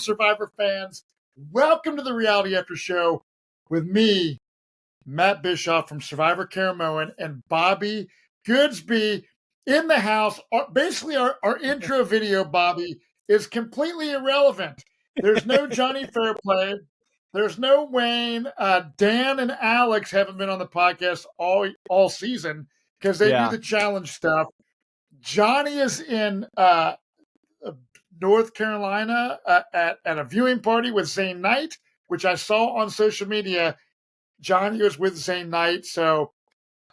Survivor fans? Welcome to the Reality After Show with me, Matt Bischoff from Survivor Caramoan, and Bobby Goodsby in the house. Basically, our intro video, Bobby, is completely irrelevant. There's no Jonny Fairplay. There's no Wayne. Dan and Alex haven't been on the podcast all season because they do the challenge stuff. Jonny is in North Carolina at a viewing party with Zane Knight, which I saw on social media. Jonny was with Zane Knight, so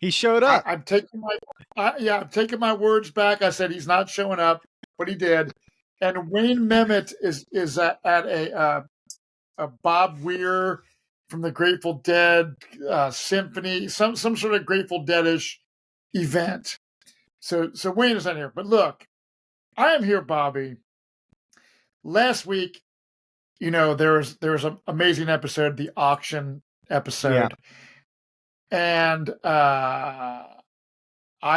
he showed up. I'm taking my words back. I said he's not showing up, but he did. And Wayne Memmott is at a Bob Weir from the Grateful Dead symphony, some sort of Grateful Dead-ish event. So Wayne is not here. But look, I am here, Bobby. Last week, there was an amazing episode, the auction episode. Yeah. And I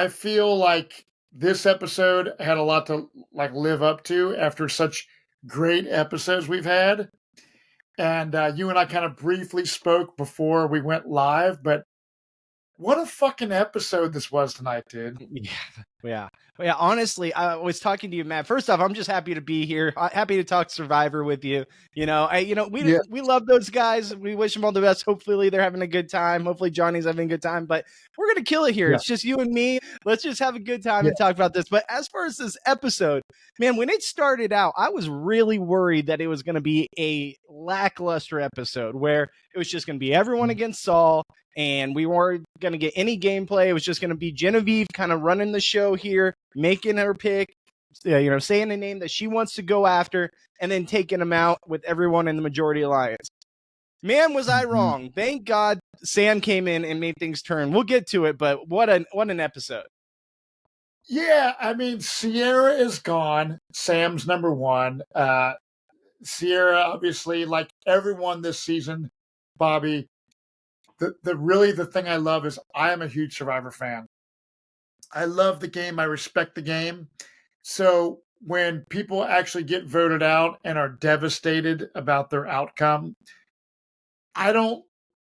feel like this episode had a lot to live up to after such great episodes we've had. And you and I kind of briefly spoke before we went live, but what a fucking episode this was tonight, dude. Yeah. Honestly, I was talking to you, Matt. First off, I'm just happy to be here. Happy to talk Survivor with you. We love those guys. We wish them all the best. Hopefully they're having a good time. Hopefully Johnny's having a good time, but we're going to kill it here. Yeah. It's just you and me. Let's just have a good time and talk about this. But as far as this episode, man, when it started out, I was really worried that it was going to be a lackluster episode where it was just going to be everyone against Saul. And we weren't going to get any gameplay. It was just going to be Genevieve kind of running the show here, making her pick, saying a name that she wants to go after, and then taking them out with everyone in the majority alliance. Man, was I wrong. Thank God Sam came in and made things turn. We'll get to it, but what an episode. Yeah, I mean, Sierra is gone. Sam's number one. Sierra, obviously, like everyone this season, Bobby, the thing I love is I am a huge Survivor fan. I love the game. I respect the game. So when people actually get voted out and are devastated about their outcome, I don't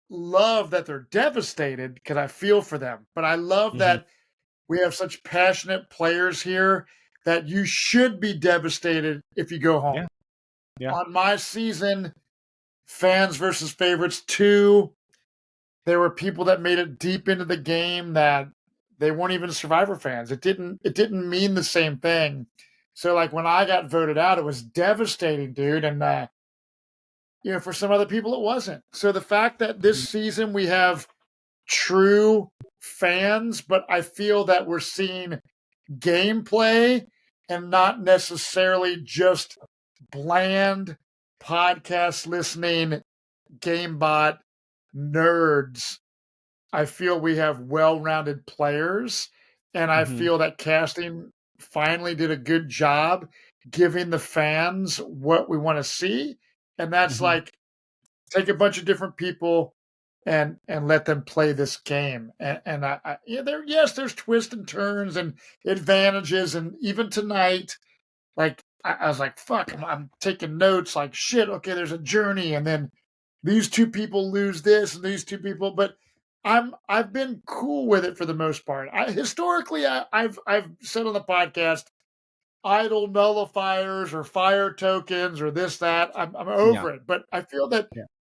love that they're devastated because I feel for them. But I love that we have such passionate players here that you should be devastated if you go home. Yeah. On my season, Fans versus Favorites 2, there were people that made it deep into the game that they weren't even Survivor fans. It didn't mean the same thing. So when I got voted out, it was devastating, dude. And for some other people, it wasn't. So the fact that this season we have true fans, but I feel that we're seeing gameplay and not necessarily just bland podcast listening GameBot nerds. I feel we have well-rounded players, and I feel that casting finally did a good job giving the fans what we want to see, and that's take a bunch of different people and let them play this game. And there's twists and turns and advantages, and even tonight, I was like, fuck, I'm taking notes. Shit, okay, there's a journey, and then these two people lose this and these two people, but I've been cool with it for the most part. Historically, I've said on the podcast, idle nullifiers or fire tokens or this, that. I'm over it. But I feel that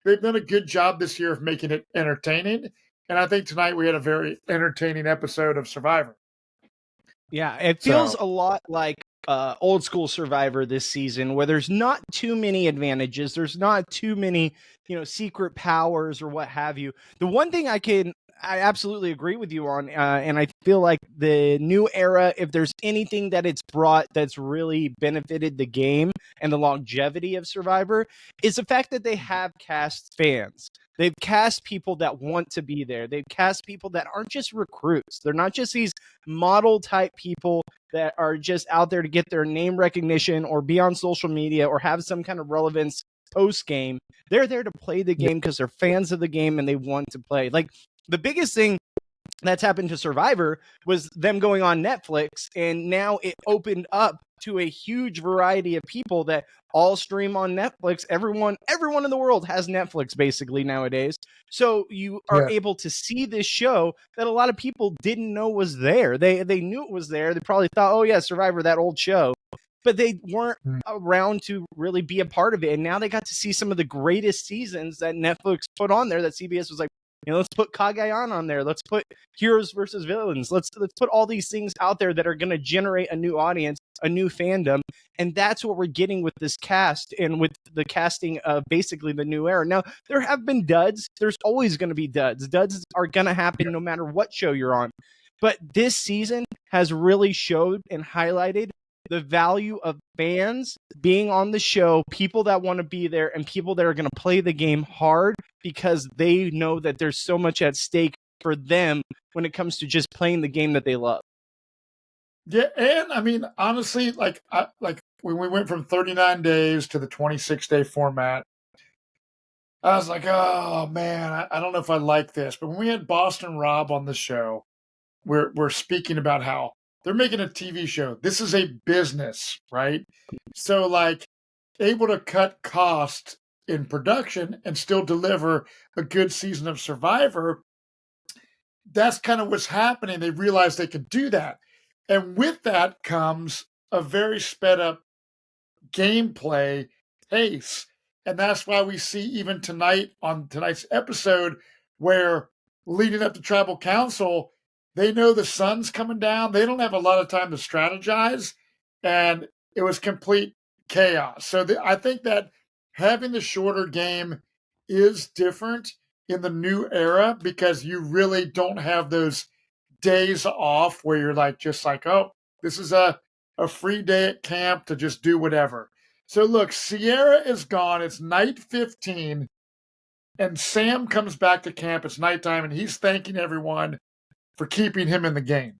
they've done a good job this year of making it entertaining. And I think tonight we had a very entertaining episode of Survivor. Yeah, it feels a lot like old school Survivor this season, where there's not too many advantages. There's not too many, secret powers or what have you. The one thing I absolutely agree with you on, and I feel like the new era, if there's anything that it's brought that's really benefited the game and the longevity of Survivor, is the fact that they have cast fans. They've cast people that want to be there. They've cast people that aren't just recruits. They're not just these model type people that are just out there to get their name recognition or be on social media or have some kind of relevance post game. They're there to play the game because they're fans of the game and they want to play. The biggest thing that's happened to Survivor was them going on Netflix, and now it opened up to a huge variety of people that all stream on Netflix. Everyone in the world has Netflix basically nowadays. So you are able to see this show that a lot of people didn't know was there. They knew it was there. They probably thought, oh yeah, Survivor, that old show. But they weren't around to really be a part of it. And now they got to see some of the greatest seasons that Netflix put on there, that CBS was like, let's put Kagayan on there. Let's put Heroes versus Villains. Let's put all these things out there that are going to generate a new audience, a new fandom. And that's what we're getting with this cast and with the casting of basically the new era. Now, there have been duds. There's always going to be duds. Duds are going to happen no matter what show you're on. But this season has really showed and highlighted the value of fans being on the show, people that want to be there, and people that are going to play the game hard because they know that there's so much at stake for them when it comes to just playing the game that they love. Yeah, and I mean, honestly, like when we went from 39 days to the 26-day format, I was like, oh man, I don't know if I like this. But when we had Boston Rob on the show, we're speaking about how they're making a TV show. This is a business, right? So, like, able to cut costs in production and still deliver a good season of Survivor. That's kind of what's happening. They realized they could do that. And with that comes a very sped up gameplay pace. And that's why we see even tonight on tonight's episode where leading up to Tribal Council, they know the sun's coming down. They don't have a lot of time to strategize. And it was complete chaos. So I think that having the shorter game is different in the new era because you really don't have those days off where you're like, just like, oh, this is a free day at camp to just do whatever. So look, Sierra is gone. It's night 15. And Sam comes back to camp. It's nighttime, and he's thanking everyone for keeping him in the game.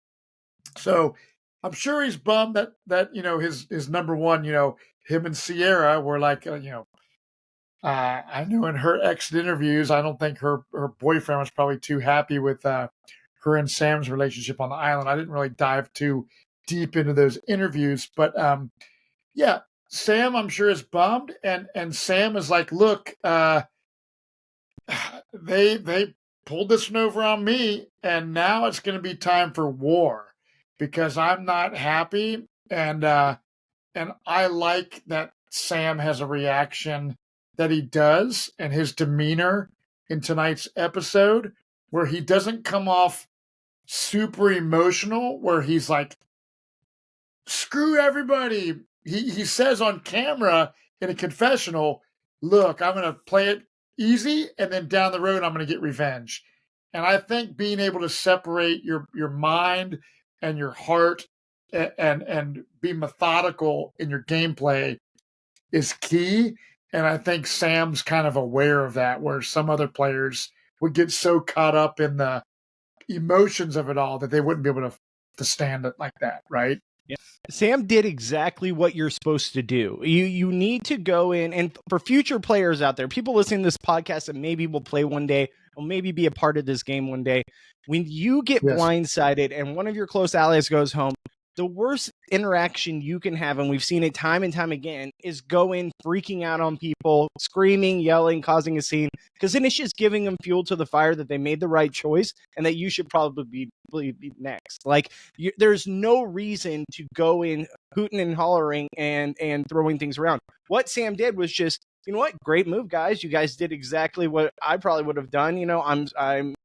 So I'm sure he's bummed that his number one, him and Sierra were like, I know in her exit interviews, I don't think her boyfriend was probably too happy with her and Sam's relationship on the island. I didn't really dive too deep into those interviews, but yeah, Sam, I'm sure, is bummed, and Sam is like, look, they pulled this one over on me, and now it's going to be time for war because I'm not happy, and I like that Sam has a reaction that he does, and his demeanor in tonight's episode, where he doesn't come off super emotional, where he's like, screw everybody. He says on camera in a confessional, look, I'm going to play it easy, and then down the road, I'm going to get revenge. And I think being able to separate your mind and your heart and be methodical in your gameplay is key. And I think Sam's kind of aware of that, where some other players would get so caught up in the emotions of it all that they wouldn't be able to stand it like that, right? Yeah. Sam did exactly what you're supposed to do. You need to go in, and for future players out there, people listening to this podcast that maybe will play one day or maybe be a part of this game one day, when you get blindsided and one of your close allies goes home, the worst interaction you can have, and we've seen it time and time again, is go in freaking out on people, screaming, yelling, causing a scene, because then it's just giving them fuel to the fire that they made the right choice and that you should probably be next. Like, there's no reason to go in hooting and hollering and throwing things around. What Sam did was just, you know what, great move, guys. You guys did exactly what I probably would have done. I'm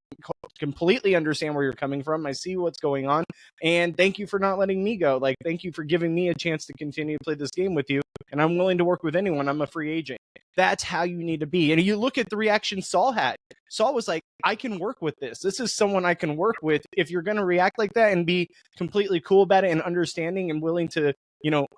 completely understand where you're coming from. I see what's going on, and thank you for not letting me go. Like, thank you for giving me a chance to continue to play this game with you, and I'm willing to work with anyone. I'm a free agent. That's how you need to be. And you look at the reaction Saul had. Saul was like, I can work with this. This is someone I can work with. If you're going to react like that and be completely cool about it and understanding and willing to,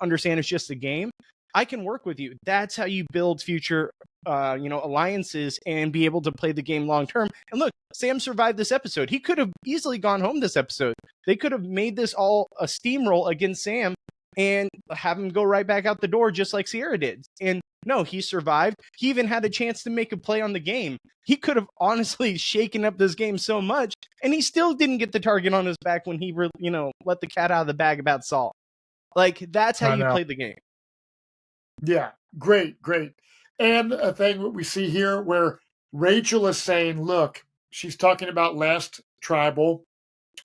understand it's just a game, I can work with you. That's how you build future, alliances and be able to play the game long term. And look, Sam survived this episode. He could have easily gone home this episode. They could have made this all a steamroll against Sam and have him go right back out the door, just like Sierra did. And no, he survived. He even had a chance to make a play on the game. He could have honestly shaken up this game so much, and he still didn't get the target on his back when he, let the cat out of the bag about Saul. Like, that's how I you know. play the game. Yeah, great. And a thing we see here where Rachel is saying, look, she's talking about last tribal,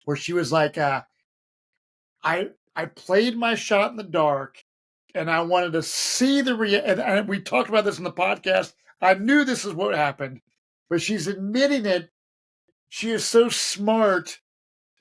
where she was like, I played my shot in the dark and I wanted to see and we talked about this in the podcast. I knew this is what happened, but she's admitting it. She is so smart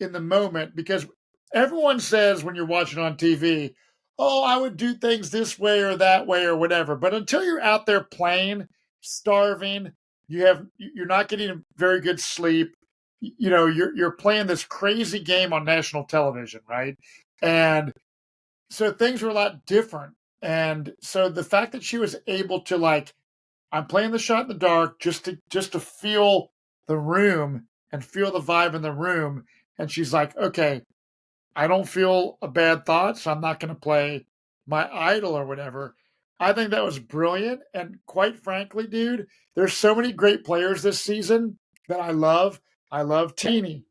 in the moment because everyone says when you're watching on TV, oh, I would do things this way or that way or whatever. But until you're out there playing, starving, you're not getting very good sleep. You know, you're playing this crazy game on national television, right? And so things were a lot different. And so the fact that she was able to like, I'm playing the shot in the dark just to feel the room and feel the vibe in the room. And she's like, okay, I don't feel a bad thought, so I'm not going to play my idol or whatever. I think that was brilliant. And quite frankly, dude, there's so many great players this season that I love. I love Teeny.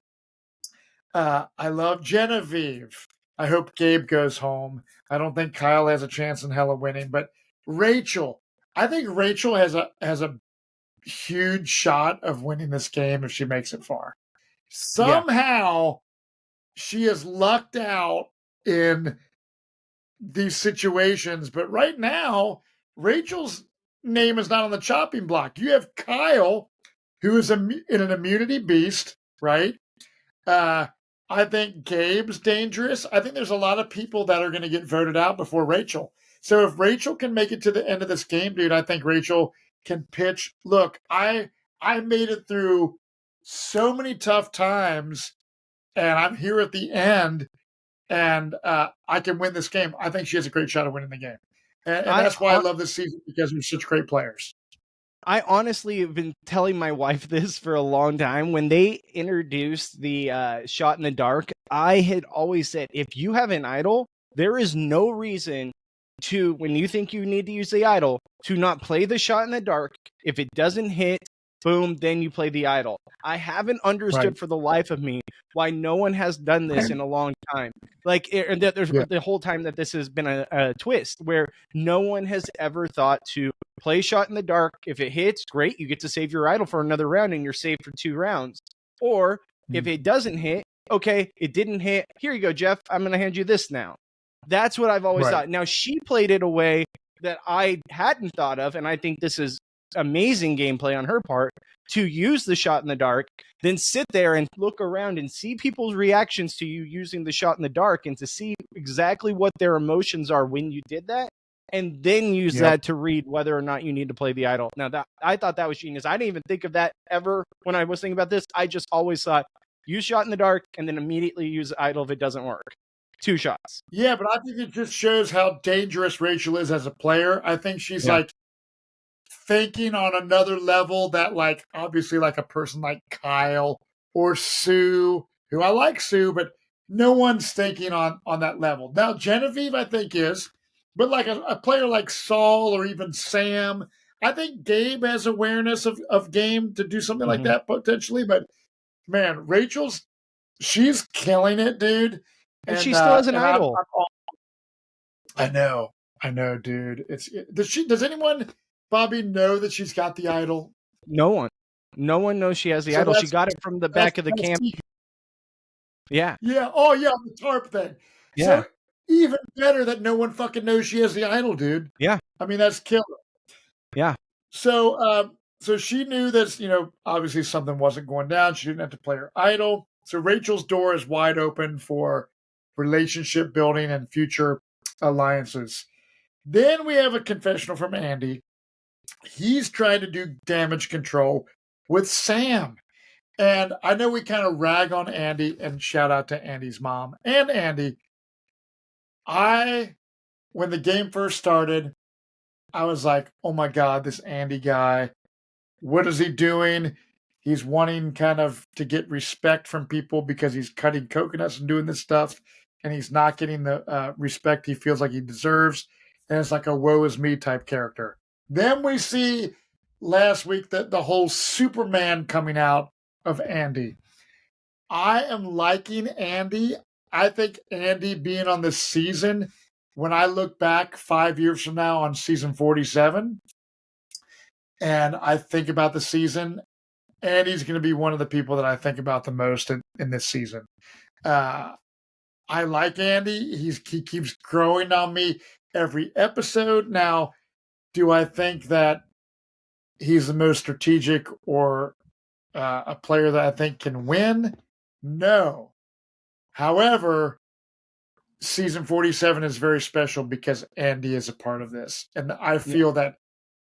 I love Genevieve. I hope Gabe goes home. I don't think Kyle has a chance in hell of winning, but Rachel. I think Rachel has a huge shot of winning this game if she makes it far. Somehow she is lucked out in these situations, but right now Rachel's name is not on the chopping block. You have Kyle, who is in an immunity beast, right? Uh, I think Gabe's dangerous. I think there's a lot of people that are going to get voted out before Rachel. So if Rachel can make it to the end of this game, dude, I think Rachel can pitch. Look, I made it through so many tough times, and I'm here at the end, and I can win this game. I think she has a great shot of winning the game, and that's why I love this season because there's such great players. I honestly have been telling my wife this for a long time. When they introduced the shot in the dark, I had always said, if you have an idol, there is no reason to, when you think you need to use the idol, to not play the shot in the dark. If it doesn't hit, boom, then you play the idol. I haven't understood for the life of me why no one has done this in a long time. Like, there's the whole time that this has been a twist where no one has ever thought to play shot in the dark. If it hits, great, you get to save your idol for another round and you're saved for 2 rounds. Or if it doesn't hit, okay, it didn't hit. Here you go, Jeff. I'm going to hand you this now. That's what I've always thought. Now, she played it a way that I hadn't thought of, and I think this is amazing gameplay on her part to use the shot in the dark, then sit there and look around and see people's reactions to you using the shot in the dark and to see exactly what their emotions are when you did that, and then use that to read whether or not you need to play the idol. Now, that I thought that was genius. I didn't even think of that ever when I was thinking about this. I just always thought use shot in the dark and then immediately use idol if it doesn't work. 2 shots. Yeah, but I think it just shows how dangerous Rachel is as a player. I think she's like thinking on another level that, like, obviously, like a person like Kyle or Sue, who I like Sue, but no one's thinking on that level. Now, Genevieve, I think, is, but like a player like Saul or even Sam, I think Gabe has awareness of game to do something like that potentially. But man, she's killing it, dude. And she still has an idol. I know, dude. Does anyone, Bobby, know that she's got the idol? No one knows she has the idol. She got it from the back of the camp. Yeah. Oh yeah, on the tarp thing. Yeah. So even better that no one fucking knows she has the idol, dude. Yeah. I mean, that's killer. Yeah. So so she knew that, obviously something wasn't going down. She didn't have to play her idol. So Rachel's door is wide open for relationship building and future alliances. Then we have a confessional from Andy. He's trying to do damage control with Sam. And I know we kind of rag on Andy, and shout out to Andy's mom and Andy. When the game first started, I was like, oh my God, this Andy guy, what is he doing? He's wanting kind of to get respect from people because he's cutting coconuts and doing this stuff, and he's not getting the respect he feels like he deserves. And it's like a woe is me type character. Then we see last week the whole Superman coming out of Andy. I am liking Andy. I think Andy being on this season when I look back 5 years from now on season 47, and I think about the season, Andy's going to be one of the people that I think about the most in this season. I like Andy. He keeps growing on me every episode. Now, do I think that he's the most strategic or a player that I think can win? No. However, season 47 is very special because Andy is a part of this. And I feel that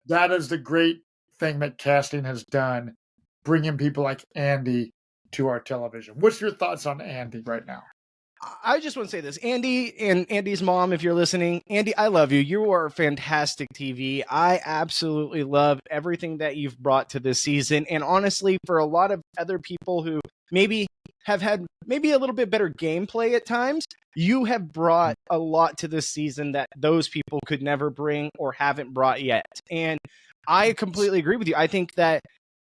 that is the great thing that casting has done, bringing people like Andy to our television. What's your thoughts on Andy right now? I just want to say this, Andy and Andy's mom, if you're listening, Andy, I love you. You are fantastic TV. I absolutely love everything that you've brought to this season. And honestly, for a lot of other people who maybe have had maybe a little bit better gameplay at times, you have brought a lot to this season that those people could never bring or haven't brought yet. And I completely agree with you. I think that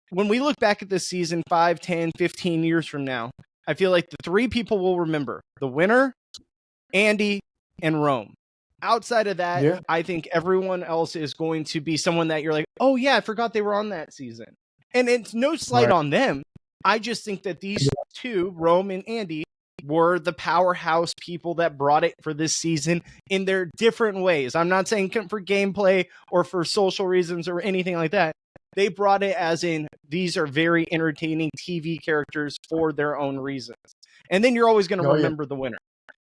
when we look back at this season 5, 10, 15 years from now, I feel like the three people will remember: the winner, Andy, and Rome. Outside of that, I think everyone else is going to be someone that you're like, oh yeah, I forgot they were on that season. And it's no slight on them. I just think that these two, Rome and Andy, were the powerhouse people that brought it for this season in their different ways. I'm not saying for gameplay or for social reasons or anything like that. They brought it as in, these are very entertaining TV characters for their own reasons. And then you're always going to remember the winner.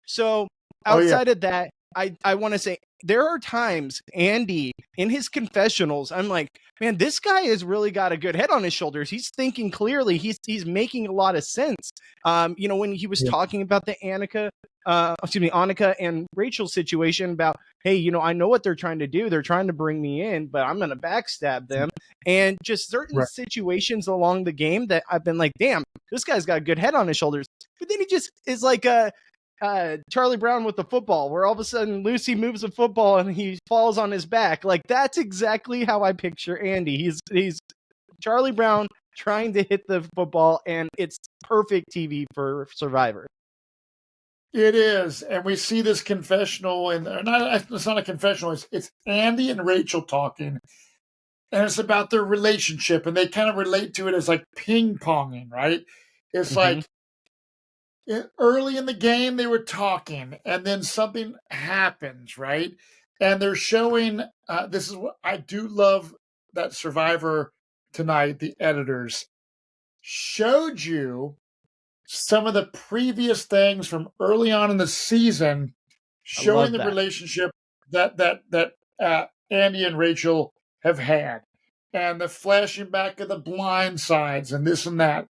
So outside of that, I want to say there are times Andy in his confessionals, I'm like, man, this guy has really got a good head on his shoulders. He's thinking clearly. He's making a lot of sense. When he was talking about the Annika and Rachel situation about, hey, I know what they're trying to do. They're trying to bring me in, but I'm going to backstab them. And just certain situations along the game that I've been like, damn, this guy's got a good head on his shoulders. But then he just is like Charlie Brown with the football, where all of a sudden Lucy moves a football and he falls on his back. Like, that's exactly how I picture Andy. He's Charlie Brown trying to hit the football, and it's perfect TV for Survivor. It is, and we see this confessional, and it's not a confessional. It's Andy and Rachel talking, and it's about their relationship, and they kind of relate to it as like ping ponging, right? It's like early in the game they were talking, and then something happens, right? And they're showing. This is what I do love, that Survivor tonight. The editors showed you some of the previous things from early on in the season, showing the relationship that Andy and Rachel have had, and the flashing back of the blind sides and this and that.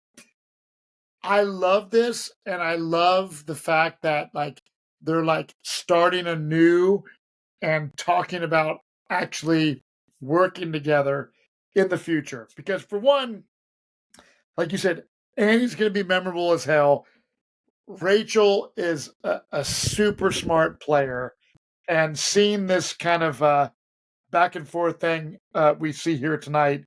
I love this, and I love the fact that they're starting anew and talking about actually working together in the future. Because for one, like you said, Andy's going to be memorable as hell. Rachel is a super smart player, and seeing this kind of back and forth thing we see here tonight,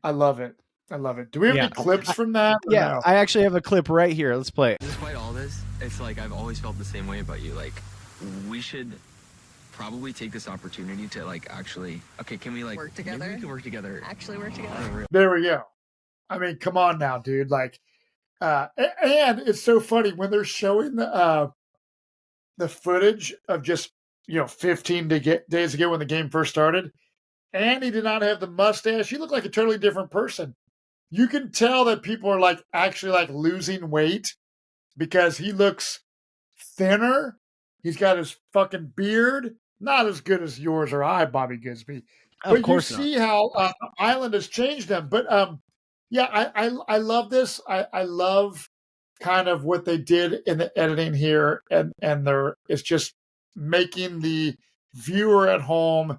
I love it. I love it. Do we have any clips from that? Yeah, no? I actually have a clip right here. Let's play it. Despite all this, it's like I've always felt the same way about you. Like, we should probably take this opportunity to actually, okay, can we work together? Maybe we can work together. Actually work together. There we go. I mean, come on now, dude. And it's so funny when they're showing the footage of just 15 days ago when the game first started. Andy did not have the mustache. He looked like a totally different person. You can tell that people are actually losing weight because he looks thinner. He's got his fucking beard, not as good as yours or Bobby Goodsby. But you see how Island has changed them. But I love this. I love kind of what they did in the editing here, and it's just making the viewer at home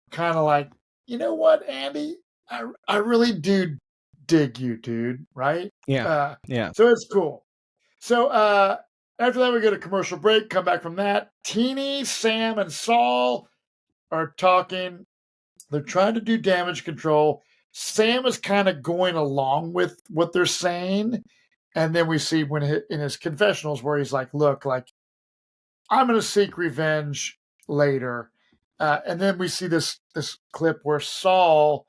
kind of like, you know what, Andy, I really do dig you, dude. Right? Yeah. So it's cool. So after that, we go to commercial break. Come back from that. Teeny, Sam, and Saul are talking. They're trying to do damage control. Sam is kind of going along with what they're saying. And then we see in his confessionals where he's like, look, I'm going to seek revenge later. And then we see this clip where Saul,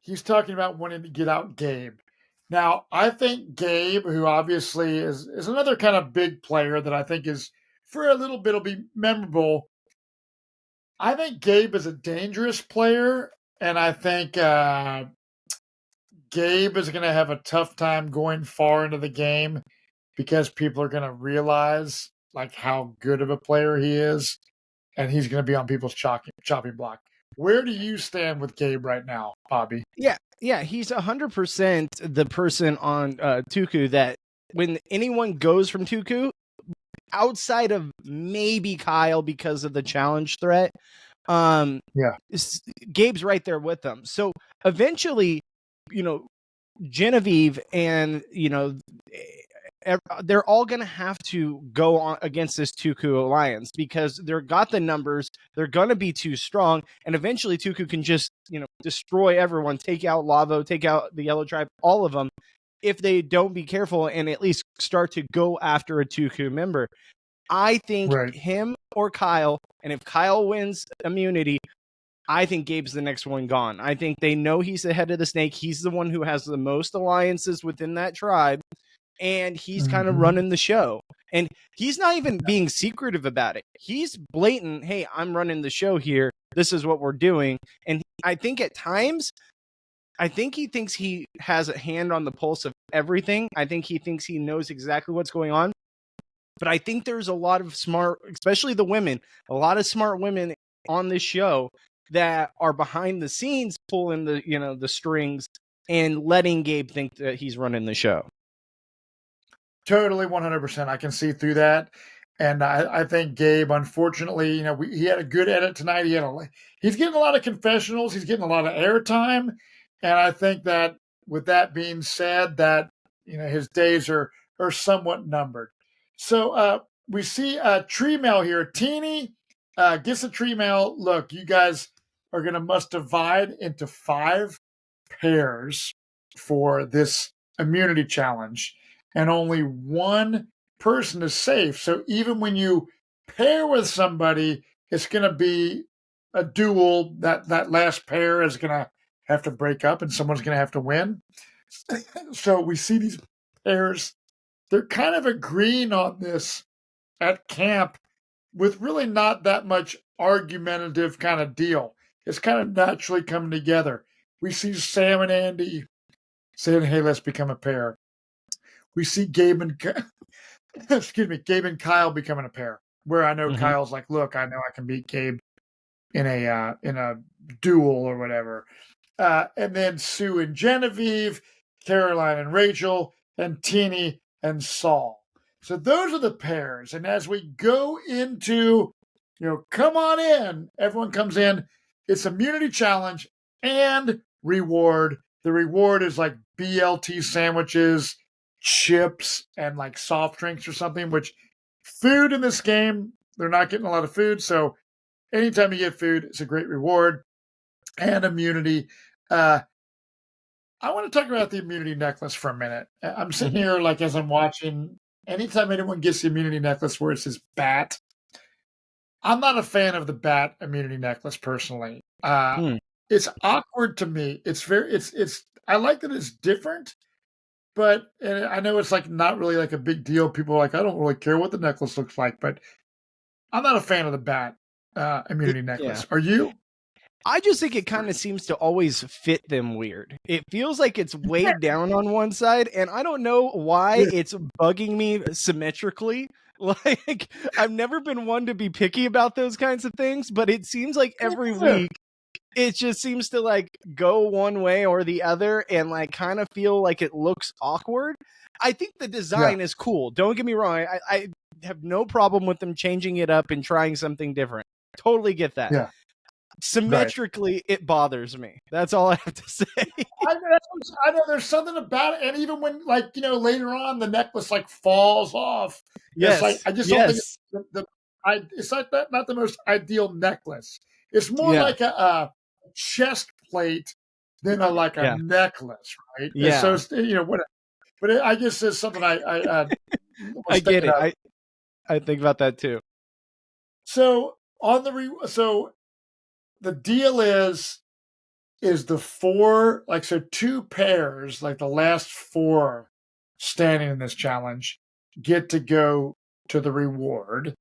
he's talking about wanting to get out Gabe. Now, I think Gabe, who obviously is another kind of big player that I think is, for a little bit, will be memorable. I think Gabe is a dangerous player, and I think Gabe is going to have a tough time going far into the game because people are going to realize like how good of a player he is, and he's going to be on people's chopping block. Where do you stand with Gabe right now, Bobby? Yeah, he's 100% the person on Tuku that when anyone goes from Tuku, outside of maybe Kyle because of the challenge threat, Gabe's right there with them. So eventually, Genevieve and, they're all going to have to go on against this Tuku alliance because they're got the numbers. They're going to be too strong. And eventually Tuku can just, destroy everyone, take out Lavo, take out the Yellow Tribe, all of them, if they don't be careful and at least start to go after a Tuku member. I think him or Kyle, and if Kyle wins immunity, I think Gabe's the next one gone. I think they know he's the head of the snake. He's the one who has the most alliances within that tribe. And he's kind of running the show. And he's not even being secretive about it. He's blatant, hey, I'm running the show here. This is what we're doing. And I think at times, he thinks he has a hand on the pulse of everything. I think he thinks he knows exactly what's going on. But I think there's a lot of smart, especially the women, a lot of smart women on this show that are behind the scenes pulling the strings and letting Gabe think that he's running the show. Totally, 100%. I can see through that. And I think Gabe, unfortunately, he had a good edit tonight. He's getting a lot of confessionals. He's getting a lot of airtime. And I think that with that being said, that, his days are somewhat numbered. So we see tree mail here. Teeny gets a tree mail. Look, you guys are going to must divide into 5 pairs for this immunity challenge. And only one person is safe. So even when you pair with somebody, it's going to be a duel. That last pair is going to have to break up and someone's going to have to win. So we see these pairs. They're kind of agreeing on this at camp with really not that much argumentative kind of deal. It's kind of naturally coming together. We see Sam and Andy saying, hey, let's become a pair. We see Gabe and Kyle becoming a pair. Where I know Kyle's like, look, I know I can beat Gabe in a duel or whatever. And then Sue and Genevieve, Caroline and Rachel, and Teeny and Saul. So those are the pairs. And as we go into, come on in, everyone comes in. It's immunity challenge and reward. The reward is like BLT sandwiches, chips, and like soft drinks or something, which food in this game, they're not getting a lot of food. So anytime you get food, it's a great reward. And immunity. I want to talk about the immunity necklace for a minute. I'm sitting here, like, as I'm watching, anytime anyone gets the immunity necklace where it says bat, I'm not a fan of the bat immunity necklace personally. It's awkward to me. I like that it's different, but and I know it's like not really like a big deal. People are like, I don't really care what the necklace looks like, but I'm not a fan of the bat immunity necklace. Are you? I just think it kind of seems to always fit them weird. It feels like it's weighed down on one side, and I don't know why it's bugging me symmetrically. Like, I've never been one to be picky about those kinds of things, but it seems like every week it just seems to like go one way or the other and like kind of feel like it looks awkward. I think the design is cool. Don't get me wrong. I have no problem with them changing it up and trying something different. Totally get that. Yeah. Symmetrically, it bothers me. That's all I have to say. I know there's something about it, and even when, like, later on the necklace like falls off. Yes, it's like, I just don't think it's like that. Not the most ideal necklace. It's more like a chest plate than a necklace, right? Yeah. And so whatever. But I guess there's something I get it. I think about that too. So on the the deal is the four, like, so two pairs, like the last four standing in this challenge, get to go to the reward.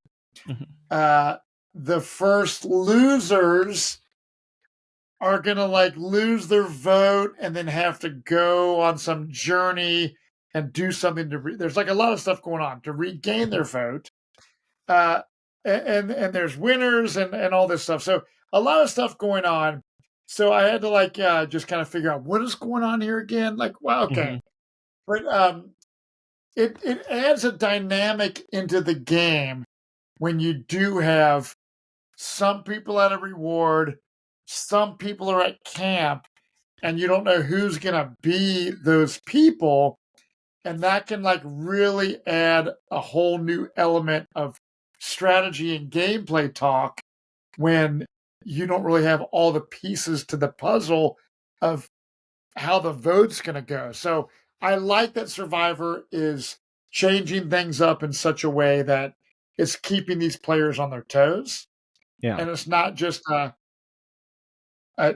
The first losers are gonna like lose their vote and then have to go on some journey and do something there's like a lot of stuff going on to regain their vote. And there's winners and all this stuff. So a lot of stuff going on. So I had to like just kind of figure out what is going on here again. Like, wow, okay. But it adds a dynamic into the game when you do have some people at a reward, some people are at camp, and you don't know who's gonna be those people. And that can like really add a whole new element of strategy and gameplay talk when you don't really have all the pieces to the puzzle of how the vote's going to go. So I like that Survivor is changing things up in such a way that it's keeping these players on their toes. Yeah. And it's not just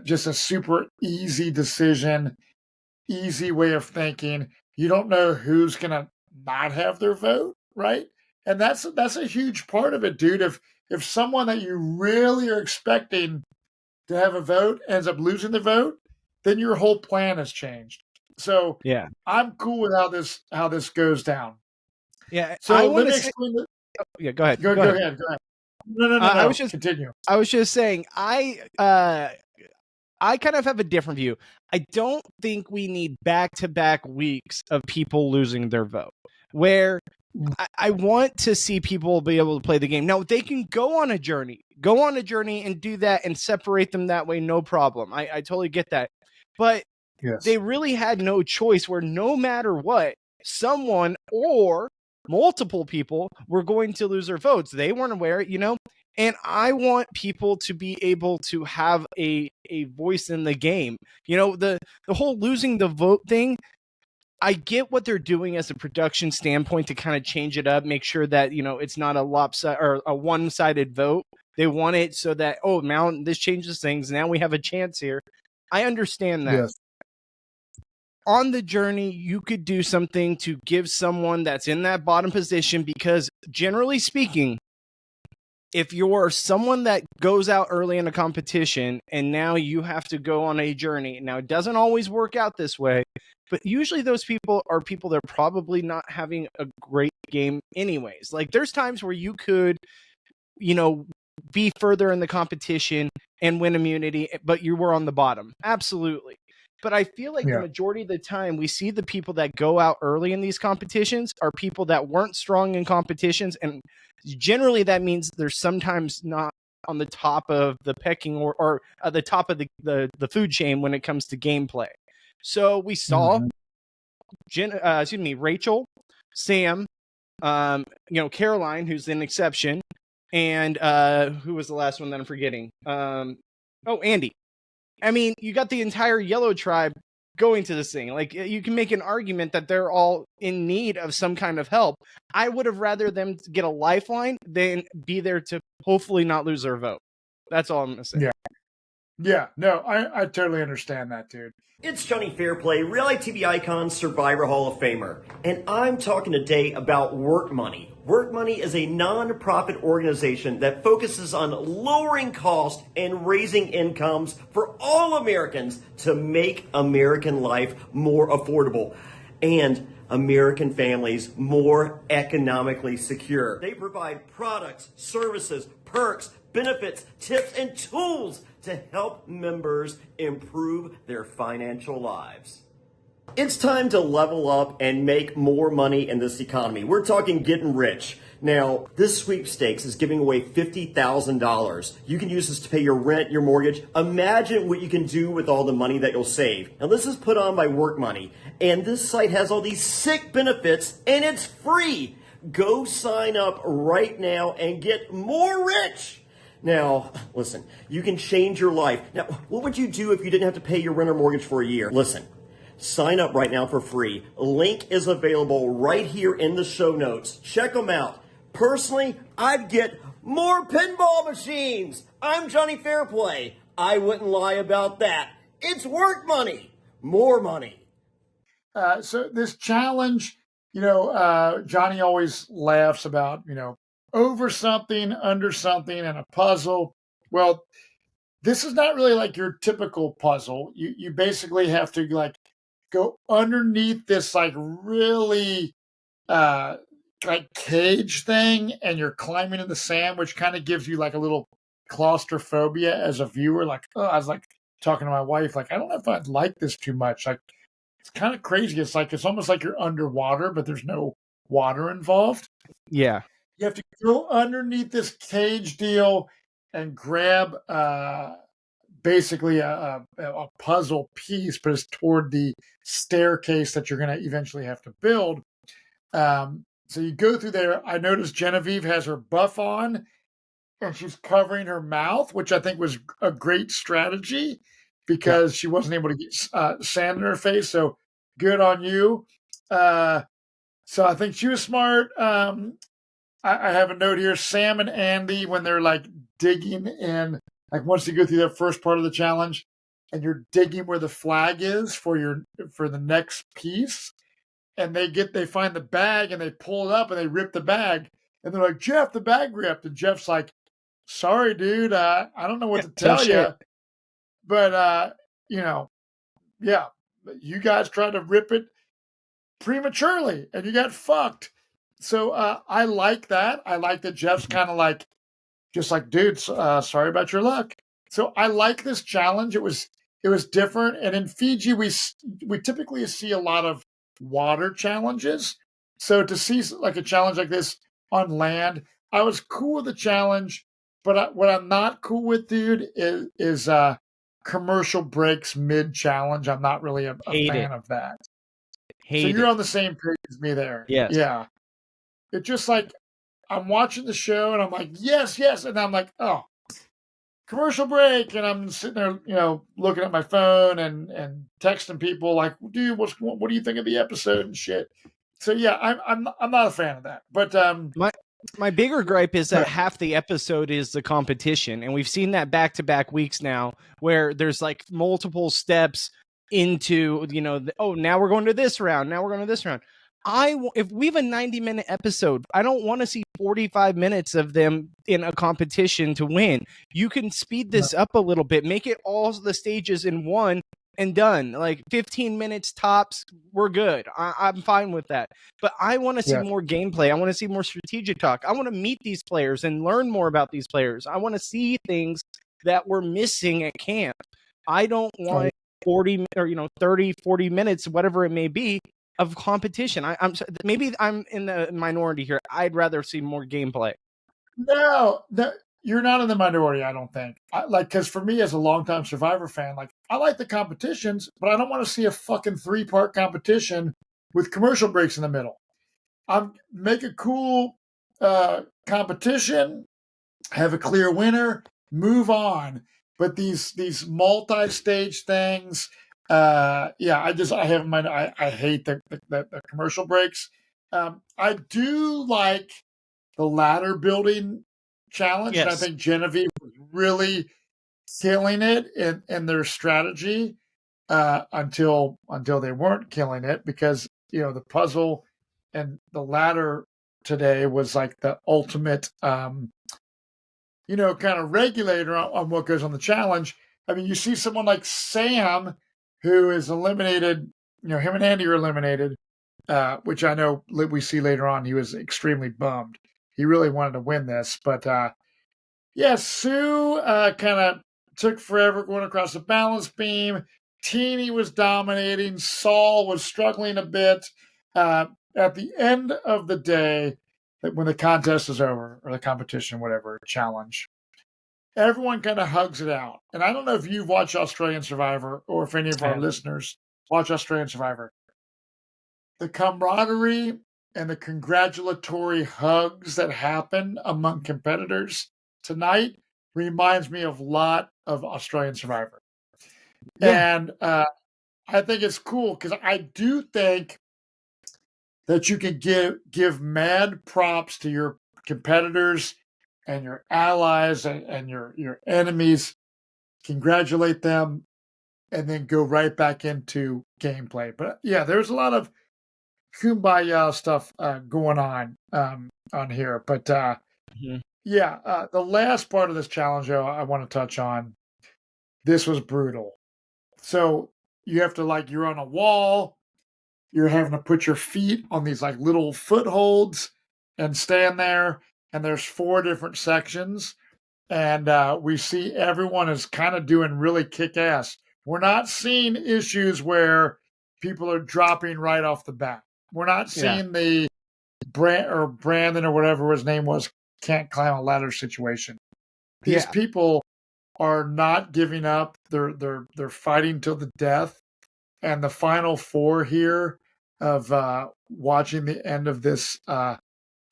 just a super easy decision, easy way of thinking. You don't know who's going to not have their vote, right? And that's a huge part of it, dude. If someone that you really are expecting to have a vote ends up losing the vote, then your whole plan has changed. So yeah, I'm cool with how this goes down. Yeah. So let me explain yeah, go ahead. Go ahead. No. I was just continue. I was just saying I kind of have a different view. I don't think we need back-to-back weeks of people losing their vote. Where I want to see people be able to play the game. Now, they can go on a journey and do that and separate them that way, no problem. I totally get that. But they really had no choice where no matter what, someone or multiple people were going to lose their votes. They weren't aware, and I want people to be able to have a voice in the game. The whole losing the vote thing, I get what they're doing as a production standpoint to kind of change it up, make sure that, it's not a lopsided or a one-sided vote. They want it so that, now this changes things. Now we have a chance here. I understand that. Yes. On the journey, you could do something to give someone that's in that bottom position, because generally speaking, if you're someone that goes out early in a competition and now you have to go on a journey, now it doesn't always work out this way, but usually those people are people that are probably not having a great game anyways. Like there's times where you could, be further in the competition and win immunity, but you were on the bottom. Absolutely. But I feel like the majority of the time we see the people that go out early in these competitions are people that weren't strong in competitions. And generally that means they're sometimes not on the top of the pecking or at the top of the food chain when it comes to gameplay. So we saw Rachel, Sam, Caroline, who's an exception, and who was the last one that I'm forgetting? Andy. I mean, you got the entire Yellow Tribe going to this thing. Like, you can make an argument that they're all in need of some kind of help. I would have rather them get a lifeline than be there to hopefully not lose their vote. That's all I'm going to say. Yeah. No, I totally understand that, dude. It's Jonny Fairplay, reality TV icon, Survivor Hall of Famer, and I'm talking today about Work Money. Work Money is a non-profit organization that focuses on lowering costs and raising incomes for all Americans to make American life more affordable and American families more economically secure. They provide products, services, perks, benefits, tips, and tools to help members improve their financial lives. It's time to level up and make more money in this economy. We're talking getting rich. Now, this sweepstakes is giving away $50,000. You can use this to pay your rent, your mortgage. Imagine what you can do with all the money that you'll save. Now, this is put on by Work Money, and this site has all these sick benefits, and it's free. Go sign up right now and get more rich. Now, listen, you can change your life. Now, what would you do if you didn't have to pay your rent or mortgage for a year? Listen, sign up right now for free. Link is available right here in the show notes. Check them out. Personally, I'd get more pinball machines. I'm Jonny Fairplay. I wouldn't lie about that. It's work money. More money. So this challenge, Johnny always laughs about, over something, under something, and a puzzle. Well, this is not really like your typical puzzle. You basically have to like go underneath this like really like cage thing, and you're climbing in the sand, which kind of gives you like a little claustrophobia as a viewer. Like, oh, I was like talking to my wife, like, I don't know if I'd like this too much. Like, it's kind of crazy. It's almost like you're underwater, but there's no water involved. Yeah. You have to go underneath this cage deal and grab basically a puzzle piece, but it's toward the staircase that you're going to eventually have to build. So you go through there. I noticed Genevieve has her buff on and she's covering her mouth, which I think was a great strategy because she wasn't able to get sand in her face. So good on you. So I think she was smart. I have a note here. Sam and Andy, when they're like digging in, like once you go through that first part of the challenge and you're digging where the flag is for the next piece, and they find the bag and they pull it up and they rip the bag and they're like, Jeff, the bag ripped. And Jeff's like, sorry, dude. I don't know what to tell you, but yeah, you guys tried to rip it prematurely and you got fucked. So I like that. I like that Jeff's kind of like, just like, dude, sorry about your luck. So I like this challenge. It was different. And in Fiji, we typically see a lot of water challenges. So to see like a challenge like this on land, I was cool with the challenge. But what I'm not cool with, dude, is commercial breaks mid challenge. I'm not really a fan of that. So you're on the same page as me there. Yes. Yeah. It's just like I'm watching the show and I'm like, yes, yes. And I'm like, oh, commercial break. And I'm sitting there, looking at my phone and texting people like, dude, what do you think of the episode and shit? So yeah, I'm not a fan of that. But my bigger gripe is that half the episode is the competition. And we've seen that back-to-back weeks now where there's like multiple steps into, now we're going to this round. Now we're going to this round. If we have a 90-minute episode, I don't want to see 45 minutes of them in a competition to win. You can speed this up a little bit, make it all the stages in one and done. Like 15 minutes tops, we're good. I'm fine with that. But I want to see more gameplay. I want to see more strategic talk. I want to meet these players and learn more about these players. I want to see things that we're missing at camp. I don't want 40 or 30, 40 minutes, whatever it may be, of competition. Maybe I'm in the minority here. I'd rather see more gameplay. No, you're not in the minority, I don't think. Because for me as a longtime Survivor fan, like I like the competitions, but I don't want to see a fucking 3-part competition with commercial breaks in the middle. Make a cool competition, have a clear winner, move on. But these multi-stage things, I have in mind. I hate the commercial breaks. I do like the ladder building challenge. Yes. And I think Genevieve was really killing it in their strategy until they weren't killing it, because the puzzle and the ladder today was like the ultimate kind of regulator on what goes on the challenge. I mean, you see someone like Sam, who is eliminated, him and Andy are eliminated, which I know we see later on. He was extremely bummed. He really wanted to win this. But, Sue kind of took forever going across the balance beam. Teeny was dominating. Saul was struggling a bit. At the end of the day, when the contest is over, or the competition, whatever, challenge, everyone kind of hugs it out. And I don't know if you've watched Australian Survivor or if any of our listeners watch Australian Survivor. The camaraderie and the congratulatory hugs that happen among competitors tonight reminds me of a lot of Australian Survivor. Yeah. And I think it's cool because I do think that you can give mad props to your competitors and your allies and your enemies, congratulate them, and then go right back into gameplay. But yeah, there's a lot of kumbaya stuff going on here. But the last part of this challenge, though, I want to touch on. This was brutal. So you have to you're on a wall. You're having to put your feet on these little footholds and stand there. And there's 4 different sections. And we see everyone is kind of doing really kick-ass. We're not seeing issues where people are dropping right off the bat. We're not seeing the Brandon or whatever his name was can't climb a ladder situation. These people are not giving up. They're fighting till the death. And the final 4 here of watching the end of this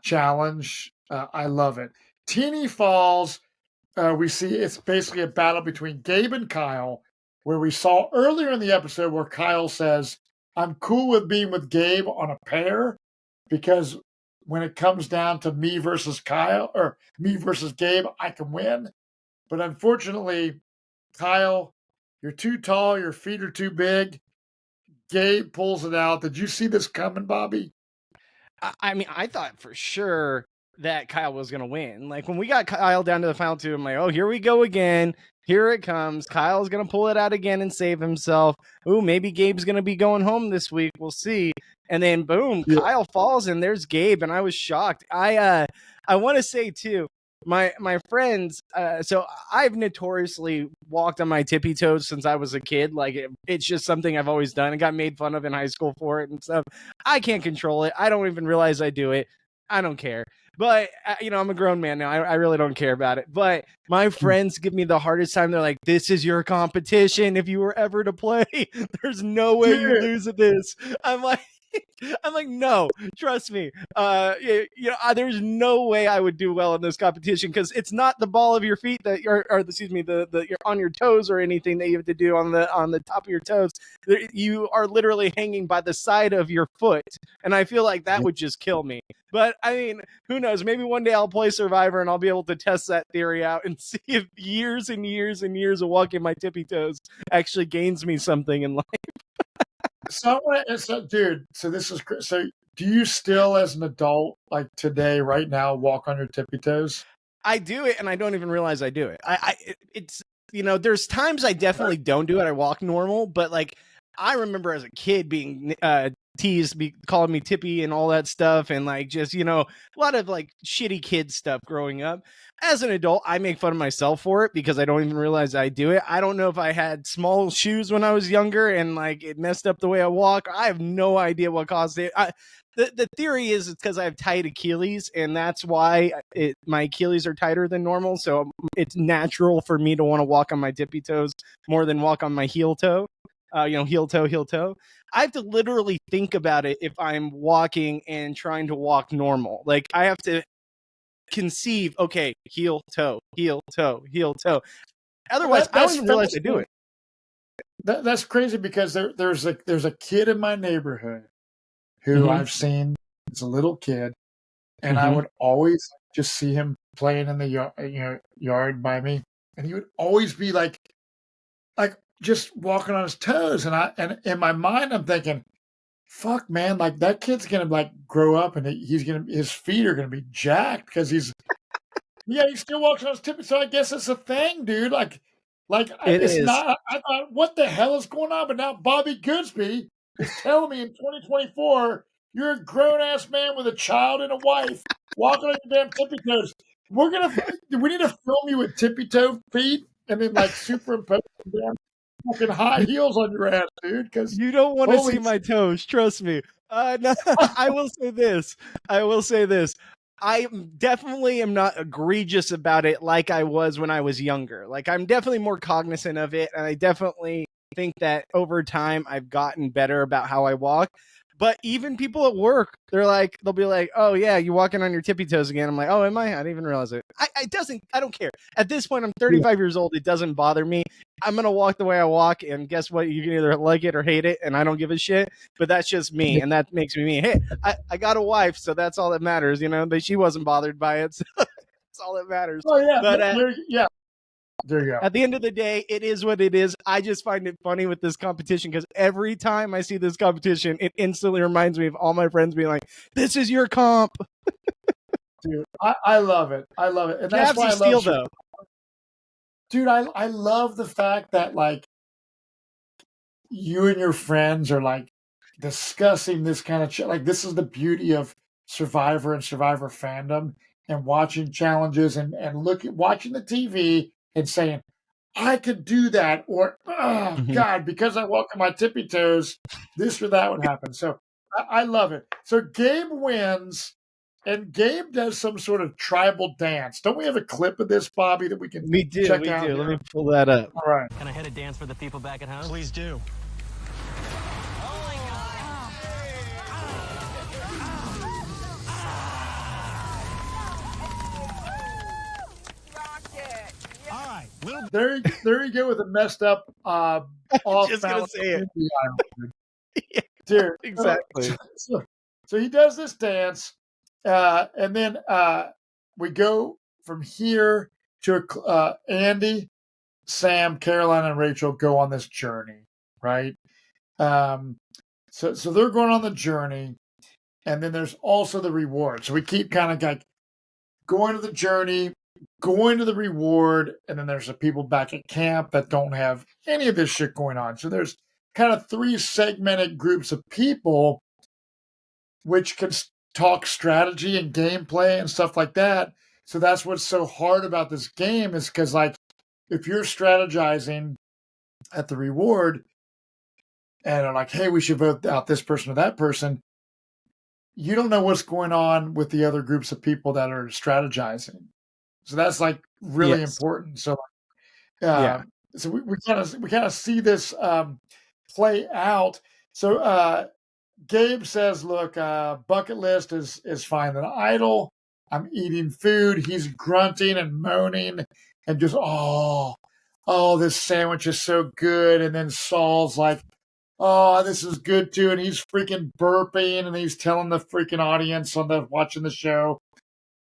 challenge, I love it. Teeny Falls, we see it's basically a battle between Gabe and Kyle, where we saw earlier in the episode where Kyle says, I'm cool with being with Gabe on a pair because when it comes down to me versus Kyle or me versus Gabe, I can win. But unfortunately, Kyle, you're too tall, your feet are too big. Gabe pulls it out. Did you see this coming, Bobby? I mean, I thought for sure that Kyle was going to win. Like when we got Kyle down to the final 2, I'm like, oh, here we go again. Here it comes. Kyle's going to pull it out again and save himself. Ooh, maybe Gabe's going to be going home this week. We'll see. And then boom, Kyle falls and there's Gabe. And I was shocked. I want to say too, my friends, so I've notoriously walked on my tippy toes since I was a kid. Like it's just something I've always done. I got made fun of in high school for it and stuff. I can't control it. I don't even realize I do it. I don't care. But, I'm a grown man now. I really don't care about it. But my friends give me the hardest time. They're like, this is your competition. If you were ever to play, there's no way you lose at this. I'm like, no, trust me. There's no way I would do well in this competition because it's not the ball of your feet that you're on your toes or anything that you have to do on the top of your toes. You are literally hanging by the side of your foot, and I feel like that would just kill me. But I mean, who knows? Maybe one day I'll play Survivor and I'll be able to test that theory out and see if years and years and years of walking my tippy toes actually gains me something in life. So this is so. Do you still, as an adult, like today, right now, walk on your tippy toes? I do it, and I don't even realize I do it. It's there's times I definitely don't do it. I walk normal, but like I remember as a kid being teased, calling me Tippy and all that stuff, and like just a lot of like shitty kid stuff growing up. As an adult, I make fun of myself for it because I don't even realize I do it. I don't know if I had small shoes when I was younger and like it messed up the way I walk. I have no idea what caused it. The theory is it's because I have tight Achilles, and that's why my Achilles are tighter than normal. So it's natural for me to want to walk on my tippy toes more than walk on my heel toe. Heel toe. I have to literally think about it if I'm walking and trying to walk normal. Like I have to conceive, okay, heel toe. Otherwise, I don't even realize I do it. That's crazy because there's a kid in my neighborhood who I've seen as a little kid, and I would always just see him playing in the yard by me, and he would always be like just walking on his toes, and in my mind I'm thinking, fuck man, like that kid's gonna like grow up and his feet are gonna be jacked because he still walks on his tippy. So I guess it's a thing, dude. Not. I thought, what the hell is going on? But now Bobby Goodsby is telling me in 2024 you're a grown ass man with a child and a wife walking on your damn tippy toes. We need to film you with tippy toe feet and then like superimpose them fucking high heels on your ass, dude. Because you don't want to see my toes. Trust me. No, I will say this. I definitely am not egregious about it like I was when I was younger. Like I'm definitely more cognizant of it, and I definitely think that over time I've gotten better about how I walk. But even people at work, they'll be like, "Oh yeah, you walking on your tippy toes again." I'm like, "Oh, am I? I didn't even realize it." I don't care. At this point, I'm 35 years old. It doesn't bother me. I'm gonna walk the way I walk, and guess what? You can either like it or hate it, and I don't give a shit. But that's just me, and that makes me. Hey, I got a wife, so that's all that matters. But she wasn't bothered by it. So that's all that matters. Oh yeah, but yeah. There you go. At the end of the day, it is what it is. I just find it funny with this competition because every time I see this competition, it instantly reminds me of all my friends being like, "This is your comp." Dude, I love it. I love it. And that's why I love Steel, though. Dude, I love the fact that like you and your friends are like discussing this kind of like this is the beauty of Survivor and Survivor fandom and watching challenges and watching the TV and saying, I could do that, or oh God, because I walk on my tippy toes, this or that would happen. So I love it. So Gabe wins, and Gabe does some sort of tribal dance. Don't we have a clip of this, Bobby, that we can check out? Let me pull that up. All right. Can I hit a dance for the people back at home? Please do. There you go with a messed up off just gonna say it. Yeah, dude, exactly. So he does this dance, and then we go from here to Andy, Sam, Caroline, and Rachel go on this journey, right? So they're going on the journey, and then there's also the reward. So we keep kind of like going to the journey, going to the reward, and then there's the people back at camp that don't have any of this shit going on. So there's kind of 3 segmented groups of people which can talk strategy and gameplay and stuff like that. So that's what's so hard about this game is because like if you're strategizing at the reward and are like, hey, we should vote out this person or that person, you don't know what's going on with the other groups of people that are strategizing. So that's like really important. So, so we kind of see this play out. So Gabe says, "Look, bucket list is fine and idle. I'm eating food." He's grunting and moaning and just this sandwich is so good. And then Saul's like, "Oh, this is good too," and he's freaking burping and he's telling the freaking audience watching the show,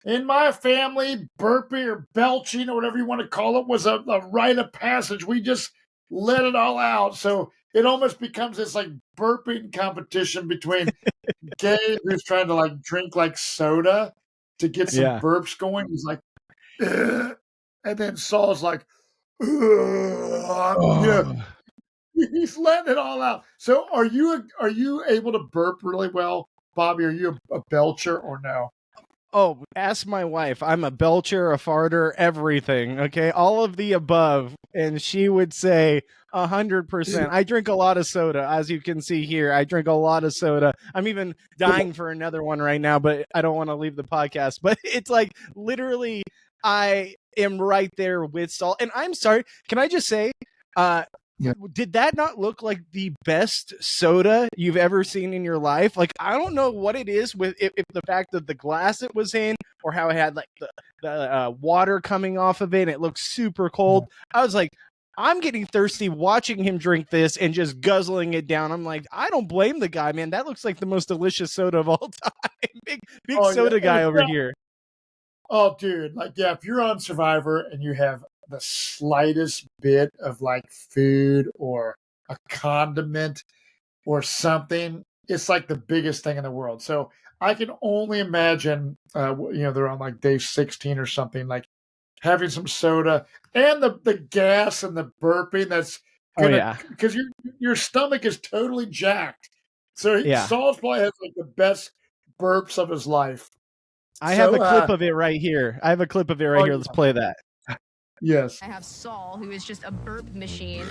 in my family, burping or belching or whatever you want to call it was a rite of passage. We just let it all out. So it almost becomes this like burping competition between Gabe, who's trying to like drink like soda to get some burps going. He's like, ugh. And then Saul's like, he's letting it all out. So are you able to burp really well, Bobby? Are you a belcher or no? Oh, ask my wife. I'm a belcher, a farter, everything. Okay, all of the above, and she would say 100%. I drink a lot of soda, as you can see here. I drink a lot of soda. I'm even dying for another one right now, but I don't want to leave the podcast. But it's like literally, I am right there with Saul. And I'm sorry. Can I just say? Did that not look like the best soda you've ever seen in your life? Like, I don't know what it is with if the fact that the glass it was in or how it had like the water coming off of it. And it looked super cold. I was like, I'm getting thirsty watching him drink this and just guzzling it down. I'm like, I don't blame the guy, man. That looks like the most delicious soda of all time. big soda guy over here. Oh, dude. Like, yeah, if you're on Survivor and you have the slightest bit of like food or a condiment or something, it's like the biggest thing in the world. So I can only imagine, they're on like day 16 or something, like having some soda and the gas and the burping. That's because your stomach is totally jacked. So Saul's probably has like the best burps of his life. I have a clip of it right here. Let's play that. Yes. I have Saul, who is just a burp machine.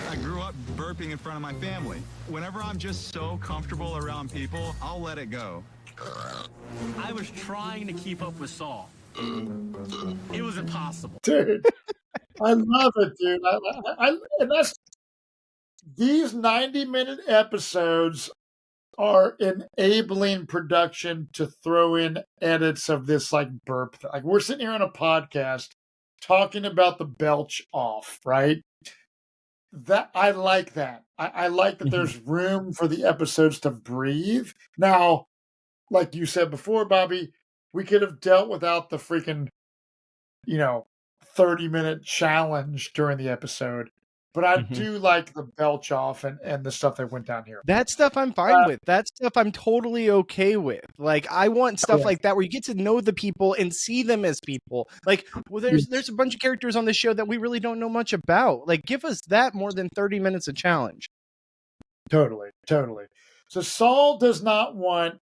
I grew up burping in front of my family. Whenever I'm just so comfortable around people, I'll let it go. I was trying to keep up with Saul. It was impossible. Dude, I love it, dude. And these 90-minute episodes are enabling production to throw in edits of this like burp. Like we're sitting here on a podcast talking about the belch off, right? That I like that. I like that there's room for the episodes to breathe. Now, like you said before, Bobby, we could have dealt without the freaking, 30-minute challenge during the episode. But I do like the belch off and the stuff that went down here. That stuff I'm fine with. That stuff I'm totally okay with. Like I want stuff like that where you get to know the people and see them as people. Like, well, there's a bunch of characters on this show that we really don't know much about. Like, give us that more than 30 minutes of challenge. Totally. So Saul does not want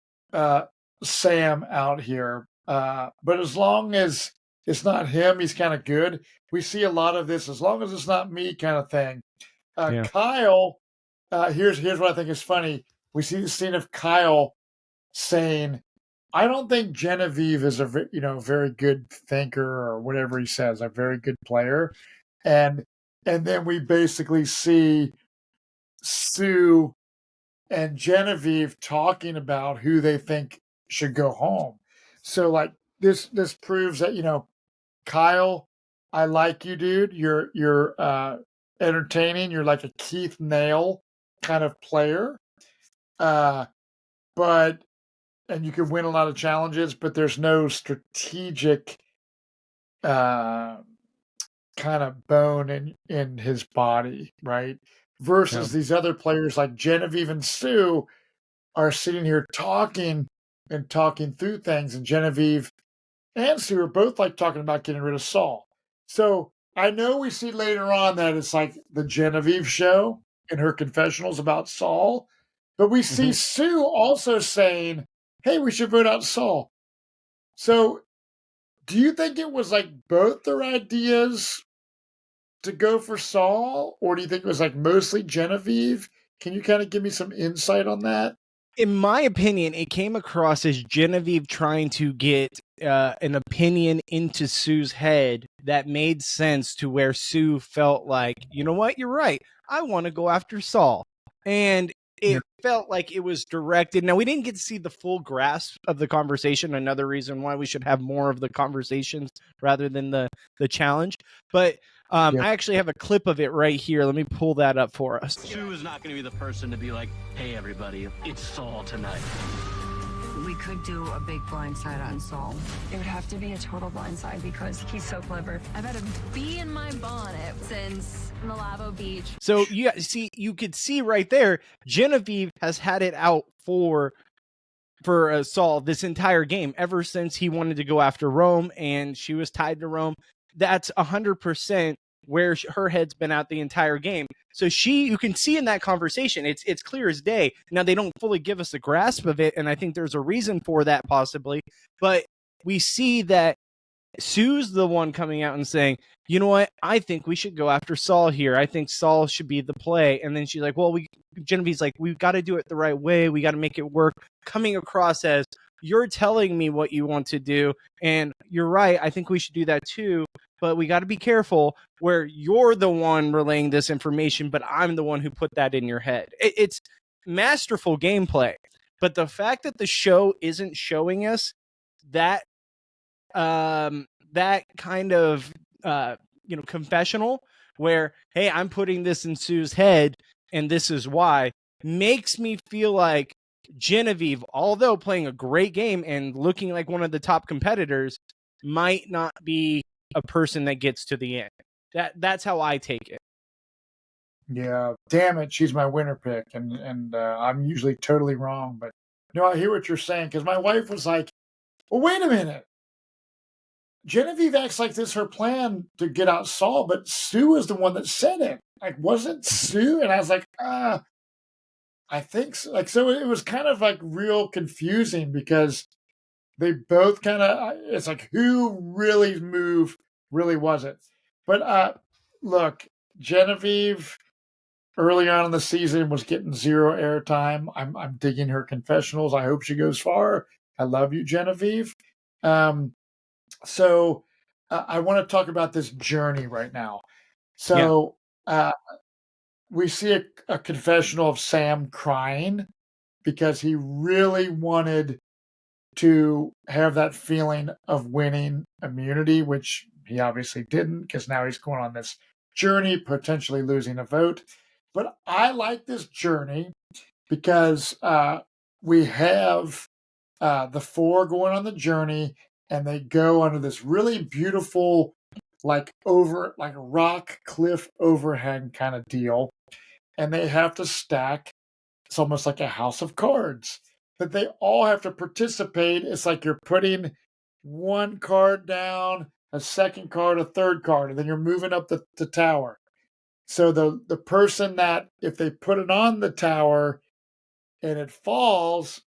Sam out here, but as long as it's not him, he's kind of good. We see a lot of this. As long as it's not me, kind of thing. Kyle, here's what I think is funny. We see the scene of Kyle saying, "I don't think Genevieve is a very good thinker or whatever he says, a very good player," and then we basically see Sue and Genevieve talking about who they think should go home. So like this proves that Kyle, I like you, dude. You're entertaining. You're like a Keith Nail kind of player. But and you can win a lot of challenges, but there's no strategic kind of bone in his body, right? Versus these other players like Genevieve and Sue are sitting here talking through things, and Genevieve and Sue are both like talking about getting rid of Saul. So I know we see later on that it's like the Genevieve show in her confessionals about Saul, but we see Sue also saying, "Hey, we should vote out Saul." So do you think it was like both their ideas to go for Saul, or do you think it was like mostly Genevieve? Can you kind of give me some insight on that? In my opinion, it came across as Genevieve trying to get an opinion into Sue's head that made sense to where Sue felt like, you know what, you're right. I want to go after Saul. And it felt like it was directed. Now, we didn't get to see the full grasp of the conversation. Another reason why we should have more of the conversations rather than the challenge. But I actually have a clip of it right here. Let me pull that up for us. Sue is not going to be the person to be like, "Hey, everybody, it's Saul tonight." We could do a big blindside on Saul. It would have to be a total blindside because he's so clever. I've had a bee in my bonnet since Malabo Beach. So you could see right there, Genevieve has had it out for Saul this entire game ever since he wanted to go after Rome and she was tied to Rome. That's 100% where her head's been out the entire game. So you can see in that conversation, it's clear as day. Now they don't fully give us a grasp of it, and I think there's a reason for that possibly. But we see that Sue's the one coming out and saying, "You know what? I think we should go after Saul here. I think Saul should be the play." And then she's like, "Well, Genevieve's like, we've got to do it the right way. We got to make it work." Coming across as, "You're telling me what you want to do, and you're right. I think we should do that too. But we got to be careful where you're the one relaying this information, but I'm the one who put that in your head." It's masterful gameplay. But the fact that the show isn't showing us that that kind of confessional where, hey, I'm putting this in Sue's head and this is why, makes me feel like Genevieve, although playing a great game and looking like one of the top competitors, might not be a person that gets to the end. That's how I take it. Yeah, damn it, she's my winner pick, and I'm usually totally wrong, but no, I hear what you're saying, because my wife was like, "Well, wait a minute. Genevieve acts like this her plan to get out Saul, but Sue is the one that said it. Like, wasn't Sue?" And I was like, I think so. Like, so it was kind of like real confusing because they both kind of, it's like, who really was it? But look, Genevieve early on in the season was getting zero airtime. I'm digging her confessionals. I hope she goes far. I love you, Genevieve. So I want to talk about this journey right now. So we see a confessional of Sam crying because he really wanted to have that feeling of winning immunity, which he obviously didn't, because now he's going on this journey, potentially losing a vote. But I like this journey because we have the four going on the journey, and they go under this really beautiful, like a rock cliff overhang kind of deal, and they have to stack. It's almost like a house of cards that they all have to participate. It's like you're putting one card down, a second card, a third card, and then you're moving up the tower. So the person that, if they put it on the tower and it falls,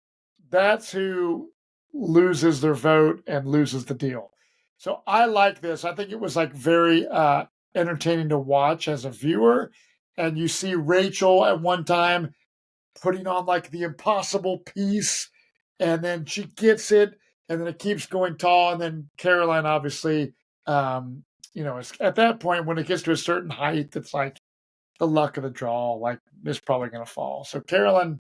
that's who loses their vote and loses the deal. So I like this. I think it was like very entertaining to watch as a viewer. And you see Rachel at one time putting on like the impossible piece, and then she gets it, and then it keeps going tall, and then Caroline obviously, it's at that point when it gets to a certain height, it's like the luck of the draw, like it's probably going to fall. So Caroline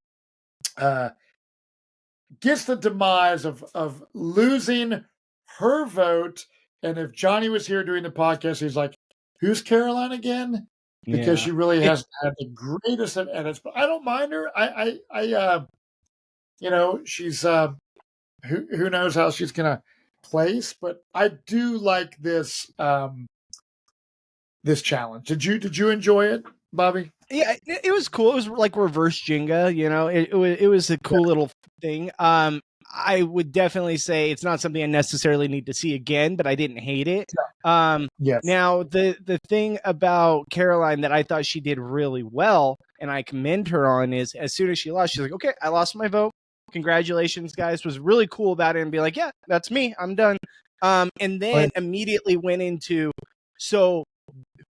gets the demise of losing her vote, and if Jonny was here doing the podcast, he's like, "Who's Caroline again?" Because she really hasn't had the greatest of edits, but I don't mind her. She's who knows how she's gonna place, but I do like this this challenge. Did you enjoy it, Bobby? Yeah, it was cool. It was like reverse Jenga, it was a cool little thing. I would definitely say it's not something I necessarily need to see again, but I didn't hate it. Yes. Now, the thing about Caroline that I thought she did really well, and I commend her on, is as soon as she lost, she's like, okay, I lost my vote. Congratulations, guys. Was really cool about it and be like, yeah, that's me. I'm done. And then immediately went into, so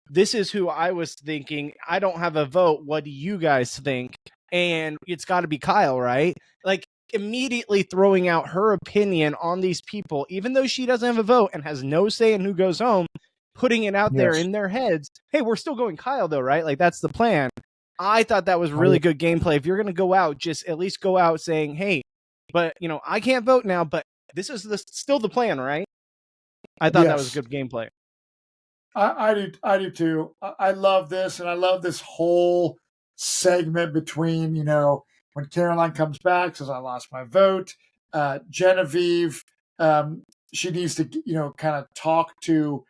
this is who I was thinking. I don't have a vote. What do you guys think? And it's got to be Kyle, right? Like, immediately throwing out her opinion on these people, even though she doesn't have a vote and has no say in who goes home, putting it out there in their heads. Hey, we're still going Kyle though, right? Like, that's the plan. I thought that was really good gameplay. If you're going to go out, just at least go out saying, hey, but I can't vote now, but this is still the plan, right? I thought that was good gameplay. I do too. I love this, and I love this whole segment between, when Caroline comes back, says, I lost my vote. Genevieve, she needs to, kind of talk to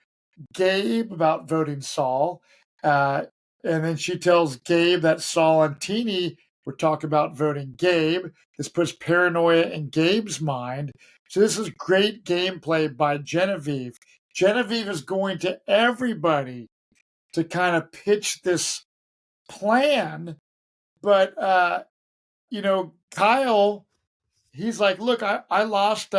Gabe about voting Saul. And then she tells Gabe that Saul and Teeny were talking about voting Gabe. This puts paranoia in Gabe's mind. So this is great gameplay by Genevieve. Genevieve is going to everybody to kind of pitch this plan. But, Kyle, he's like, look, I lost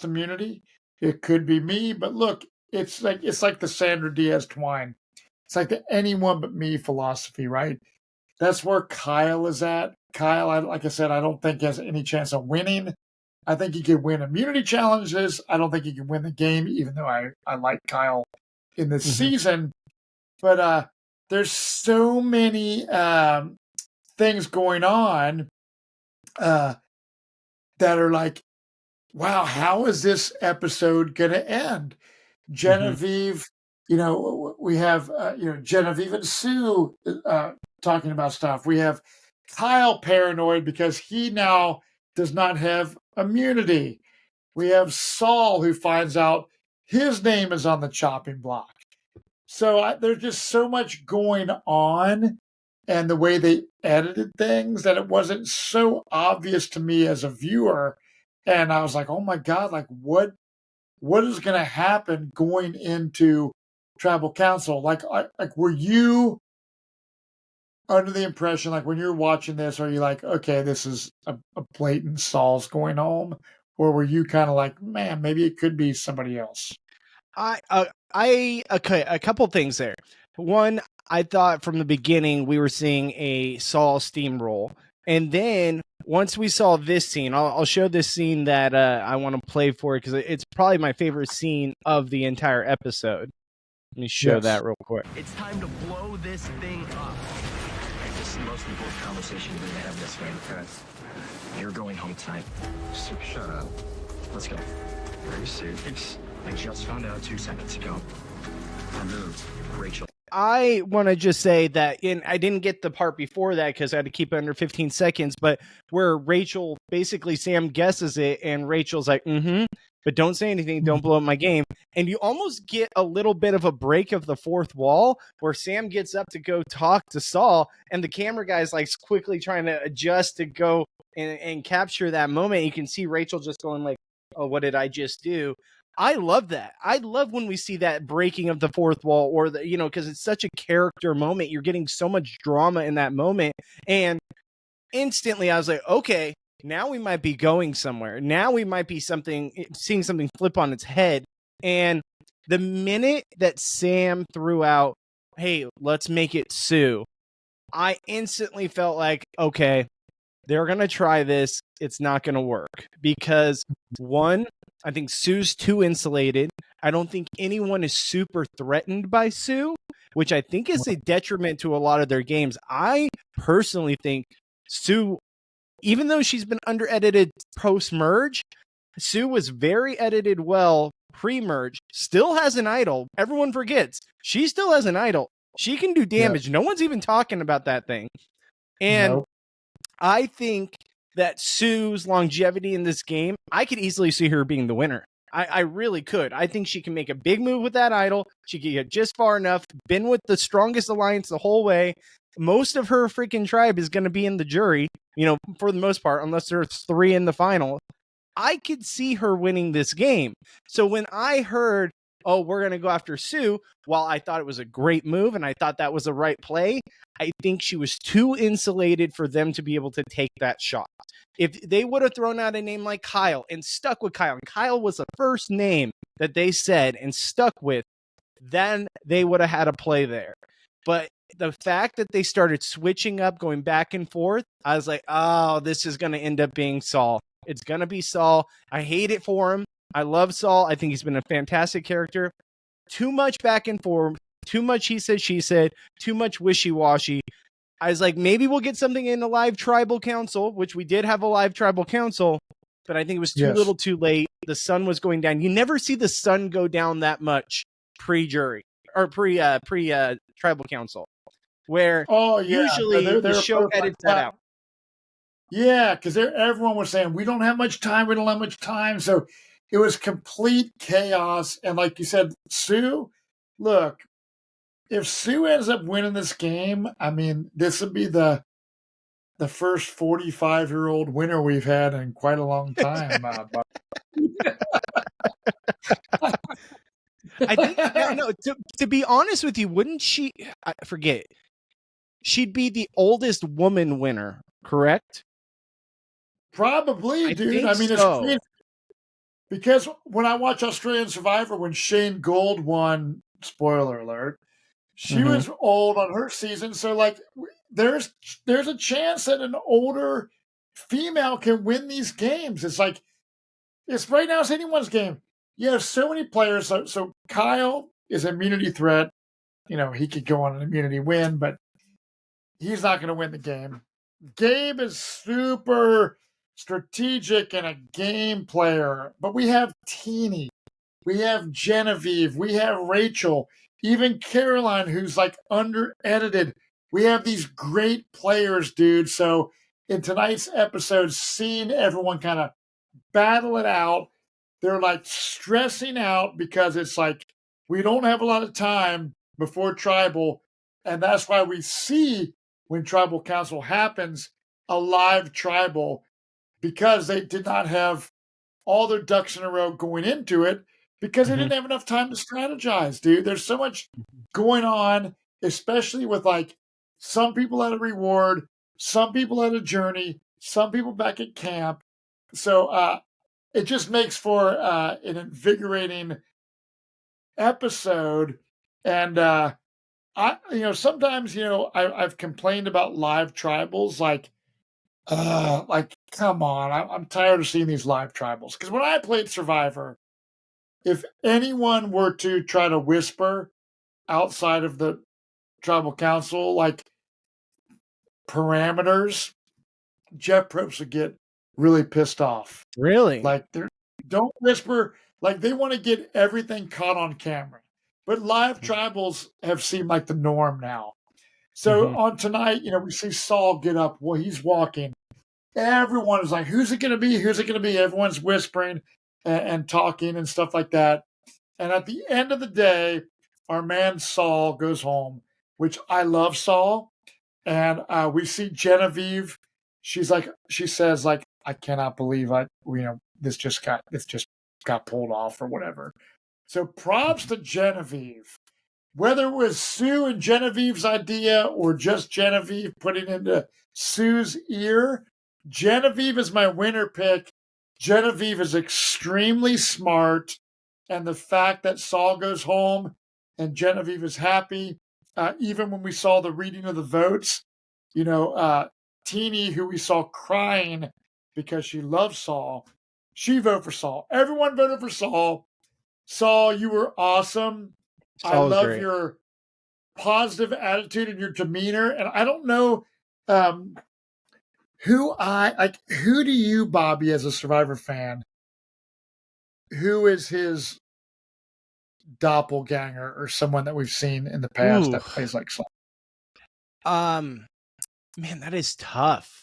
immunity. It could be me, but look, it's like the Sandra Diaz twine. It's like the anyone but me philosophy, right? That's where Kyle is at. Kyle, like I said, I don't think he has any chance of winning. I think he can win immunity challenges. I don't think he can win the game, even though I like Kyle in this season. But there's so many things going on that are like, wow, how is this episode going to end? Genevieve, we have, Genevieve and Sue talking about stuff. We have Kyle paranoid because he now does not have immunity. We have Saul who finds out his name is on the chopping block. So there's just so much going on, and the way they edited things, that it wasn't so obvious to me as a viewer. And I was like, oh my God, like what is going to happen going into tribal council? Like were you under the impression, like when you're watching this, are you like, okay, this is a blatant Saul's going home? Or were you kind of like, man, maybe it could be somebody else? Okay, a couple things there. One, I thought from the beginning we were seeing a Saul steamroll. And then once we saw this scene, I'll show this scene that I want to play for it because it's probably my favorite scene of the entire episode. Let me show that real quick. It's time to blow this thing up. This is the most important conversation we're gonna have this way because you're going home tonight. So shut up. Let's go. Are you serious? I just found out 2 seconds ago. Removed. Rachel. I want to just say that I didn't get the part before that because I had to keep it under 15 seconds, but where Rachel, basically Sam guesses it and Rachel's like, but don't say anything. Don't blow up my game. And you almost get a little bit of a break of the fourth wall where Sam gets up to go talk to Saul and the camera guy's like quickly trying to adjust to go and capture that moment. You can see Rachel just going like, oh, what did I just do? I love that. I love when we see that breaking of the fourth wall or because it's such a character moment. You're getting so much drama in that moment. And instantly I was like, okay, now we might be going somewhere. Now we might be seeing something flip on its head. And the minute that Sam threw out, hey, let's make it Sue, I instantly felt like, okay, they're going to try this. It's not going to work because one, I think Sue's too insulated. I don't think anyone is super threatened by Sue, which I think is a detriment to a lot of their games. I personally think Sue, even though she's been under-edited post-merge, Sue was very edited well pre-merge, still has an idol. Everyone forgets. She still has an idol. She can do damage. No one's even talking about that thing. And I think that Sue's longevity in this game, I could easily see her being the winner. I really could. I think she can make a big move with that idol. She can get just far enough, been with the strongest alliance the whole way. Most of her freaking tribe is going to be in the jury, for the most part, unless there's 3 in the final. I could see her winning this game. So when I heard, oh, we're going to go after Sue, while I thought it was a great move and I thought that was the right play, I think she was too insulated for them to be able to take that shot. If they would have thrown out a name like Kyle and stuck with Kyle, and Kyle was the first name that they said and stuck with, then they would have had a play there. But the fact that they started switching up, going back and forth, I was like, oh, this is going to end up being Saul. It's going to be Saul. I hate it for him. I love Saul. I think he's been a fantastic character. Too much back and forth, too much he said, she said, too much wishy-washy. I was like, maybe we'll get something in the live tribal council, which we did have a live tribal council, but I think it was too little too late. The sun was going down. You never see the sun go down that much pre-jury or pre-tribal council, where usually the show edits that out. Yeah, because everyone was saying, we don't have much time. So it was complete chaos. And like you said, Sue, look, if Sue ends up winning this game, I mean, this would be the first 45-year-old winner we've had in quite a long time. I think, to be honest with you, wouldn't she, I forget, she'd be the oldest woman winner, correct? Probably, dude. I mean, it's crazy. Because when I watch Australian Survivor, when Shane Gold won, spoiler alert, she was old on her season. So, like, there's a chance that an older female can win these games. It's like, it's right now, it's anyone's game. You have so many players. So Kyle is an immunity threat. He could go on an immunity win, but he's not going to win the game. Gabe is super strategic and a game player, but we have Teeny, we have Genevieve, we have Rachel, even Caroline, who's like under-edited. We have these great players, dude. So in tonight's episode, seeing everyone kind of battle it out, they're like stressing out because it's like we don't have a lot of time before tribal, and that's why we see when tribal council happens a live tribal, because they did not have all their ducks in a row going into it, because they didn't have enough time to strategize, dude. There's so much going on, especially with like some people at a reward, some people at a journey, some people back at camp. So it just makes for an invigorating episode. And sometimes I've complained about live tribals, like come on, I'm tired of seeing these live tribals. Because when I played Survivor, if anyone were to try to whisper outside of the tribal council, like parameters, Jeff Probst would get really pissed off. Really? Like, don't whisper. Like, they want to get everything caught on camera. But live tribals have seemed like the norm now. So on tonight, we see Saul get up. Well, he's walking. Everyone is like, who's it going to be? Who's it going to be? Everyone's whispering and talking and stuff like that. And at the end of the day, our man Saul goes home, which I love Saul. And we see Genevieve. She says, I cannot believe this just got pulled off or whatever. So props to Genevieve. Whether it was Sue and Genevieve's idea or just Genevieve putting into Sue's ear, Genevieve is my winner pick. Genevieve is extremely smart. And the fact that Saul goes home and Genevieve is happy, even when we saw the reading of the votes, Teeny, who we saw crying because she loves Saul, she voted for Saul. Everyone voted for Saul. Saul, you were awesome. I love your positive attitude and your demeanor. And I don't know who do you, Bobby, as a Survivor fan, who is his doppelganger or someone that we've seen in the past that plays like Saul? Man, that is tough.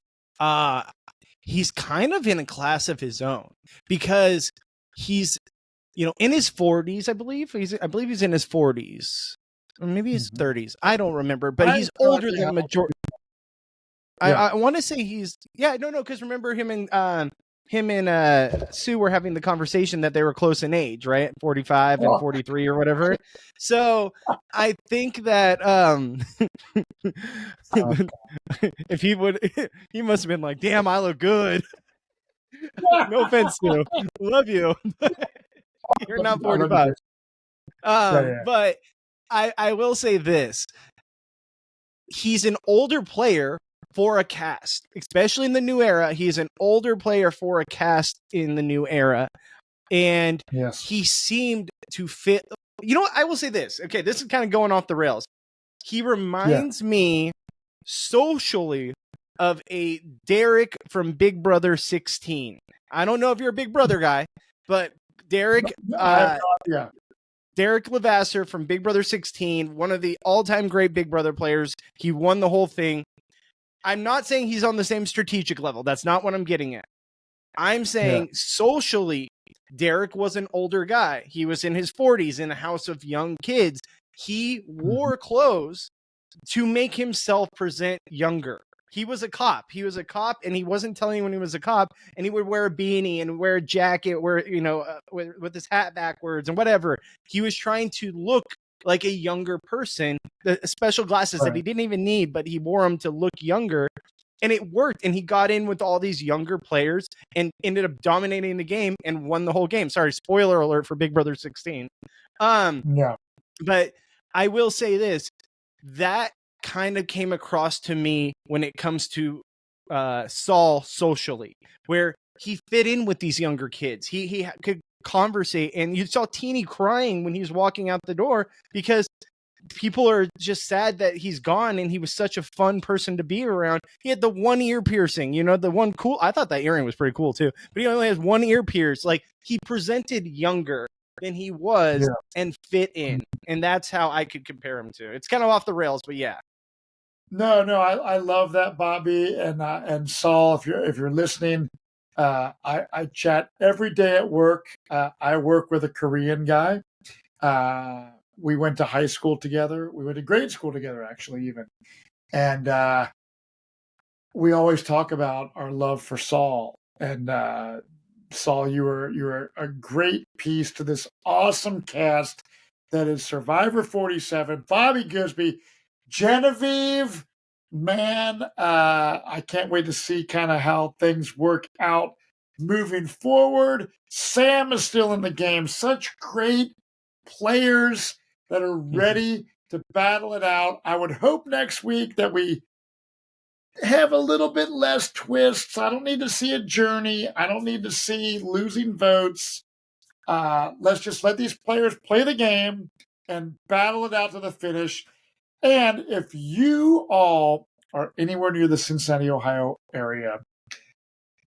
He's kind of in a class of his own because he's, in his 40s, I believe. I believe he's in his 40s. Or maybe his 30s. I don't remember, but he's older than the majority. I want to say because remember him and Sue were having the conversation that they were close in age, right? 45 and 43 or whatever. So I think that if he must have been like, damn, I look good. No offense, Sue. Love you. You're not 45. But I will say this. He's an older player for a cast, especially in the new era. He's an older player for a cast in the new era. And he seemed to fit. I will say this. Okay, this is kind of going off the rails. He reminds me socially of a Derek from Big Brother 16. I don't know if you're a Big Brother guy, but Derek Levasseur from Big Brother 16, one of the all-time great Big Brother players. He won the whole thing. I'm not saying he's on the same strategic level. That's not what I'm getting at. I'm saying socially, Derek was an older guy. He was in his 40s in a house of young kids. He wore clothes to make himself present younger. He was a cop. And he wasn't telling anyone he was a cop. And he would wear a beanie and wear a jacket, with his hat backwards and whatever. He was trying to look like a younger person. The special glasses that he didn't even need, but he wore them to look younger. And it worked. And he got in with all these younger players and ended up dominating the game and won the whole game. Sorry, spoiler alert for Big Brother 16. But I will say this, that kind of came across to me when it comes to Saul socially, where he fit in with these younger kids. He could conversate, and you saw Teeny crying when he was walking out the door because people are just sad that he's gone, and he was such a fun person to be around. He had the one ear piercing, the one cool. I thought that earring was pretty cool too, but he only has one ear pierced. Like, he presented younger than he was and fit in, and that's how I could compare him to. It's kind of off the rails, but yeah. No, I love that, Bobby, and Saul. If you're listening, I chat every day at work. I work with a Korean guy. We went to high school together. We went to grade school together, actually, even. And we always talk about our love for Saul. And Saul, you were a great piece to this awesome cast that is Survivor 47. Bobby Gisby, Genevieve, man, I can't wait to see kind of how things work out moving forward. Sam is still in the game. Such great players that are ready to battle it out. I would hope next week that we have a little bit less twists. I don't need to see a journey. I don't need to see losing votes. Let's just let these players play the game and battle it out to the finish. And if you all are anywhere near the Cincinnati, Ohio area,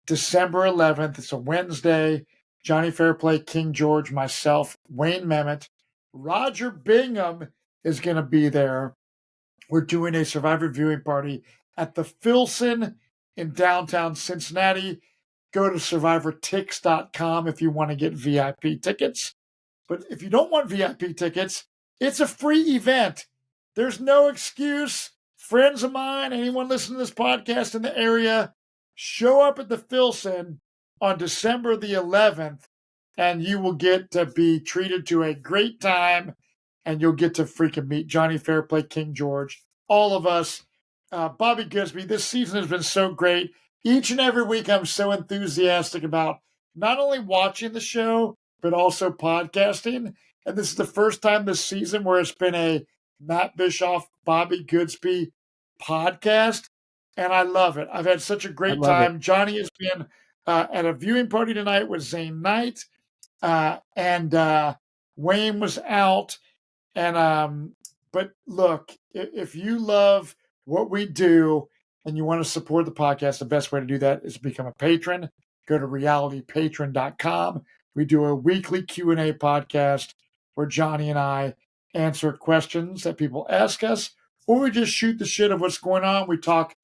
December 11th, it's a Wednesday, Jonny Fairplay, King George, myself, Wayne Memmott, Roger Bingham is going to be there. We're doing a Survivor viewing party at the Filson in downtown Cincinnati. Go to survivortix.com if you want to get VIP tickets. But if you don't want VIP tickets, it's a free event. There's no excuse. Friends of mine, anyone listening to this podcast in the area, show up at the Filson on December the 11th, and you will get to be treated to a great time, and you'll get to freaking meet Jonny Fairplay, King George, all of us. Bobby Goodsby, this season has been so great. Each and every week, I'm so enthusiastic about not only watching the show, but also podcasting. And this is the first time this season where it's been a Matt Bischoff, Bobby Goodsby podcast. And I love it. I've had such a great time. Jonny has been at a viewing party tonight with Zane Knight. And Wayne was out. And but look, if you love what we do and you want to support the podcast, the best way to do that is to become a patron. Go to realitypatron.com. We do a weekly Q&A podcast where Jonny and I answer questions that people ask us, or we just shoot the shit of what's going on. We talk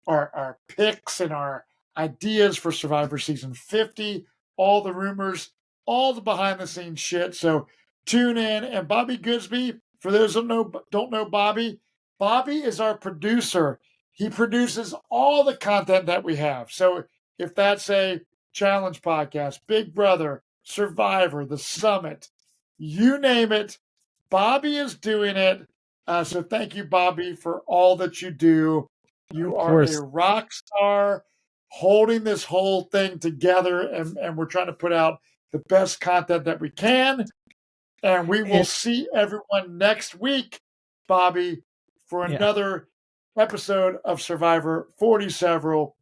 our picks and our ideas for Survivor Season 50, all the rumors, all the behind-the-scenes shit. So tune in. And Bobby Goodsby, for those who don't know Bobby, Bobby is our producer. He produces all the content that we have. So if that's a challenge podcast, Big Brother, Survivor, The Summit, you name it, Bobby is doing it. So thank you, Bobby, for all that you do. You are a rock star holding this whole thing together, and we're trying to put out the best content that we can. And we will see everyone next week, Bobby, for another episode of Survivor 40 Several.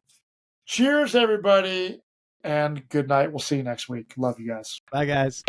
Cheers, everybody, and good night. We'll see you next week. Love you guys. Bye, guys.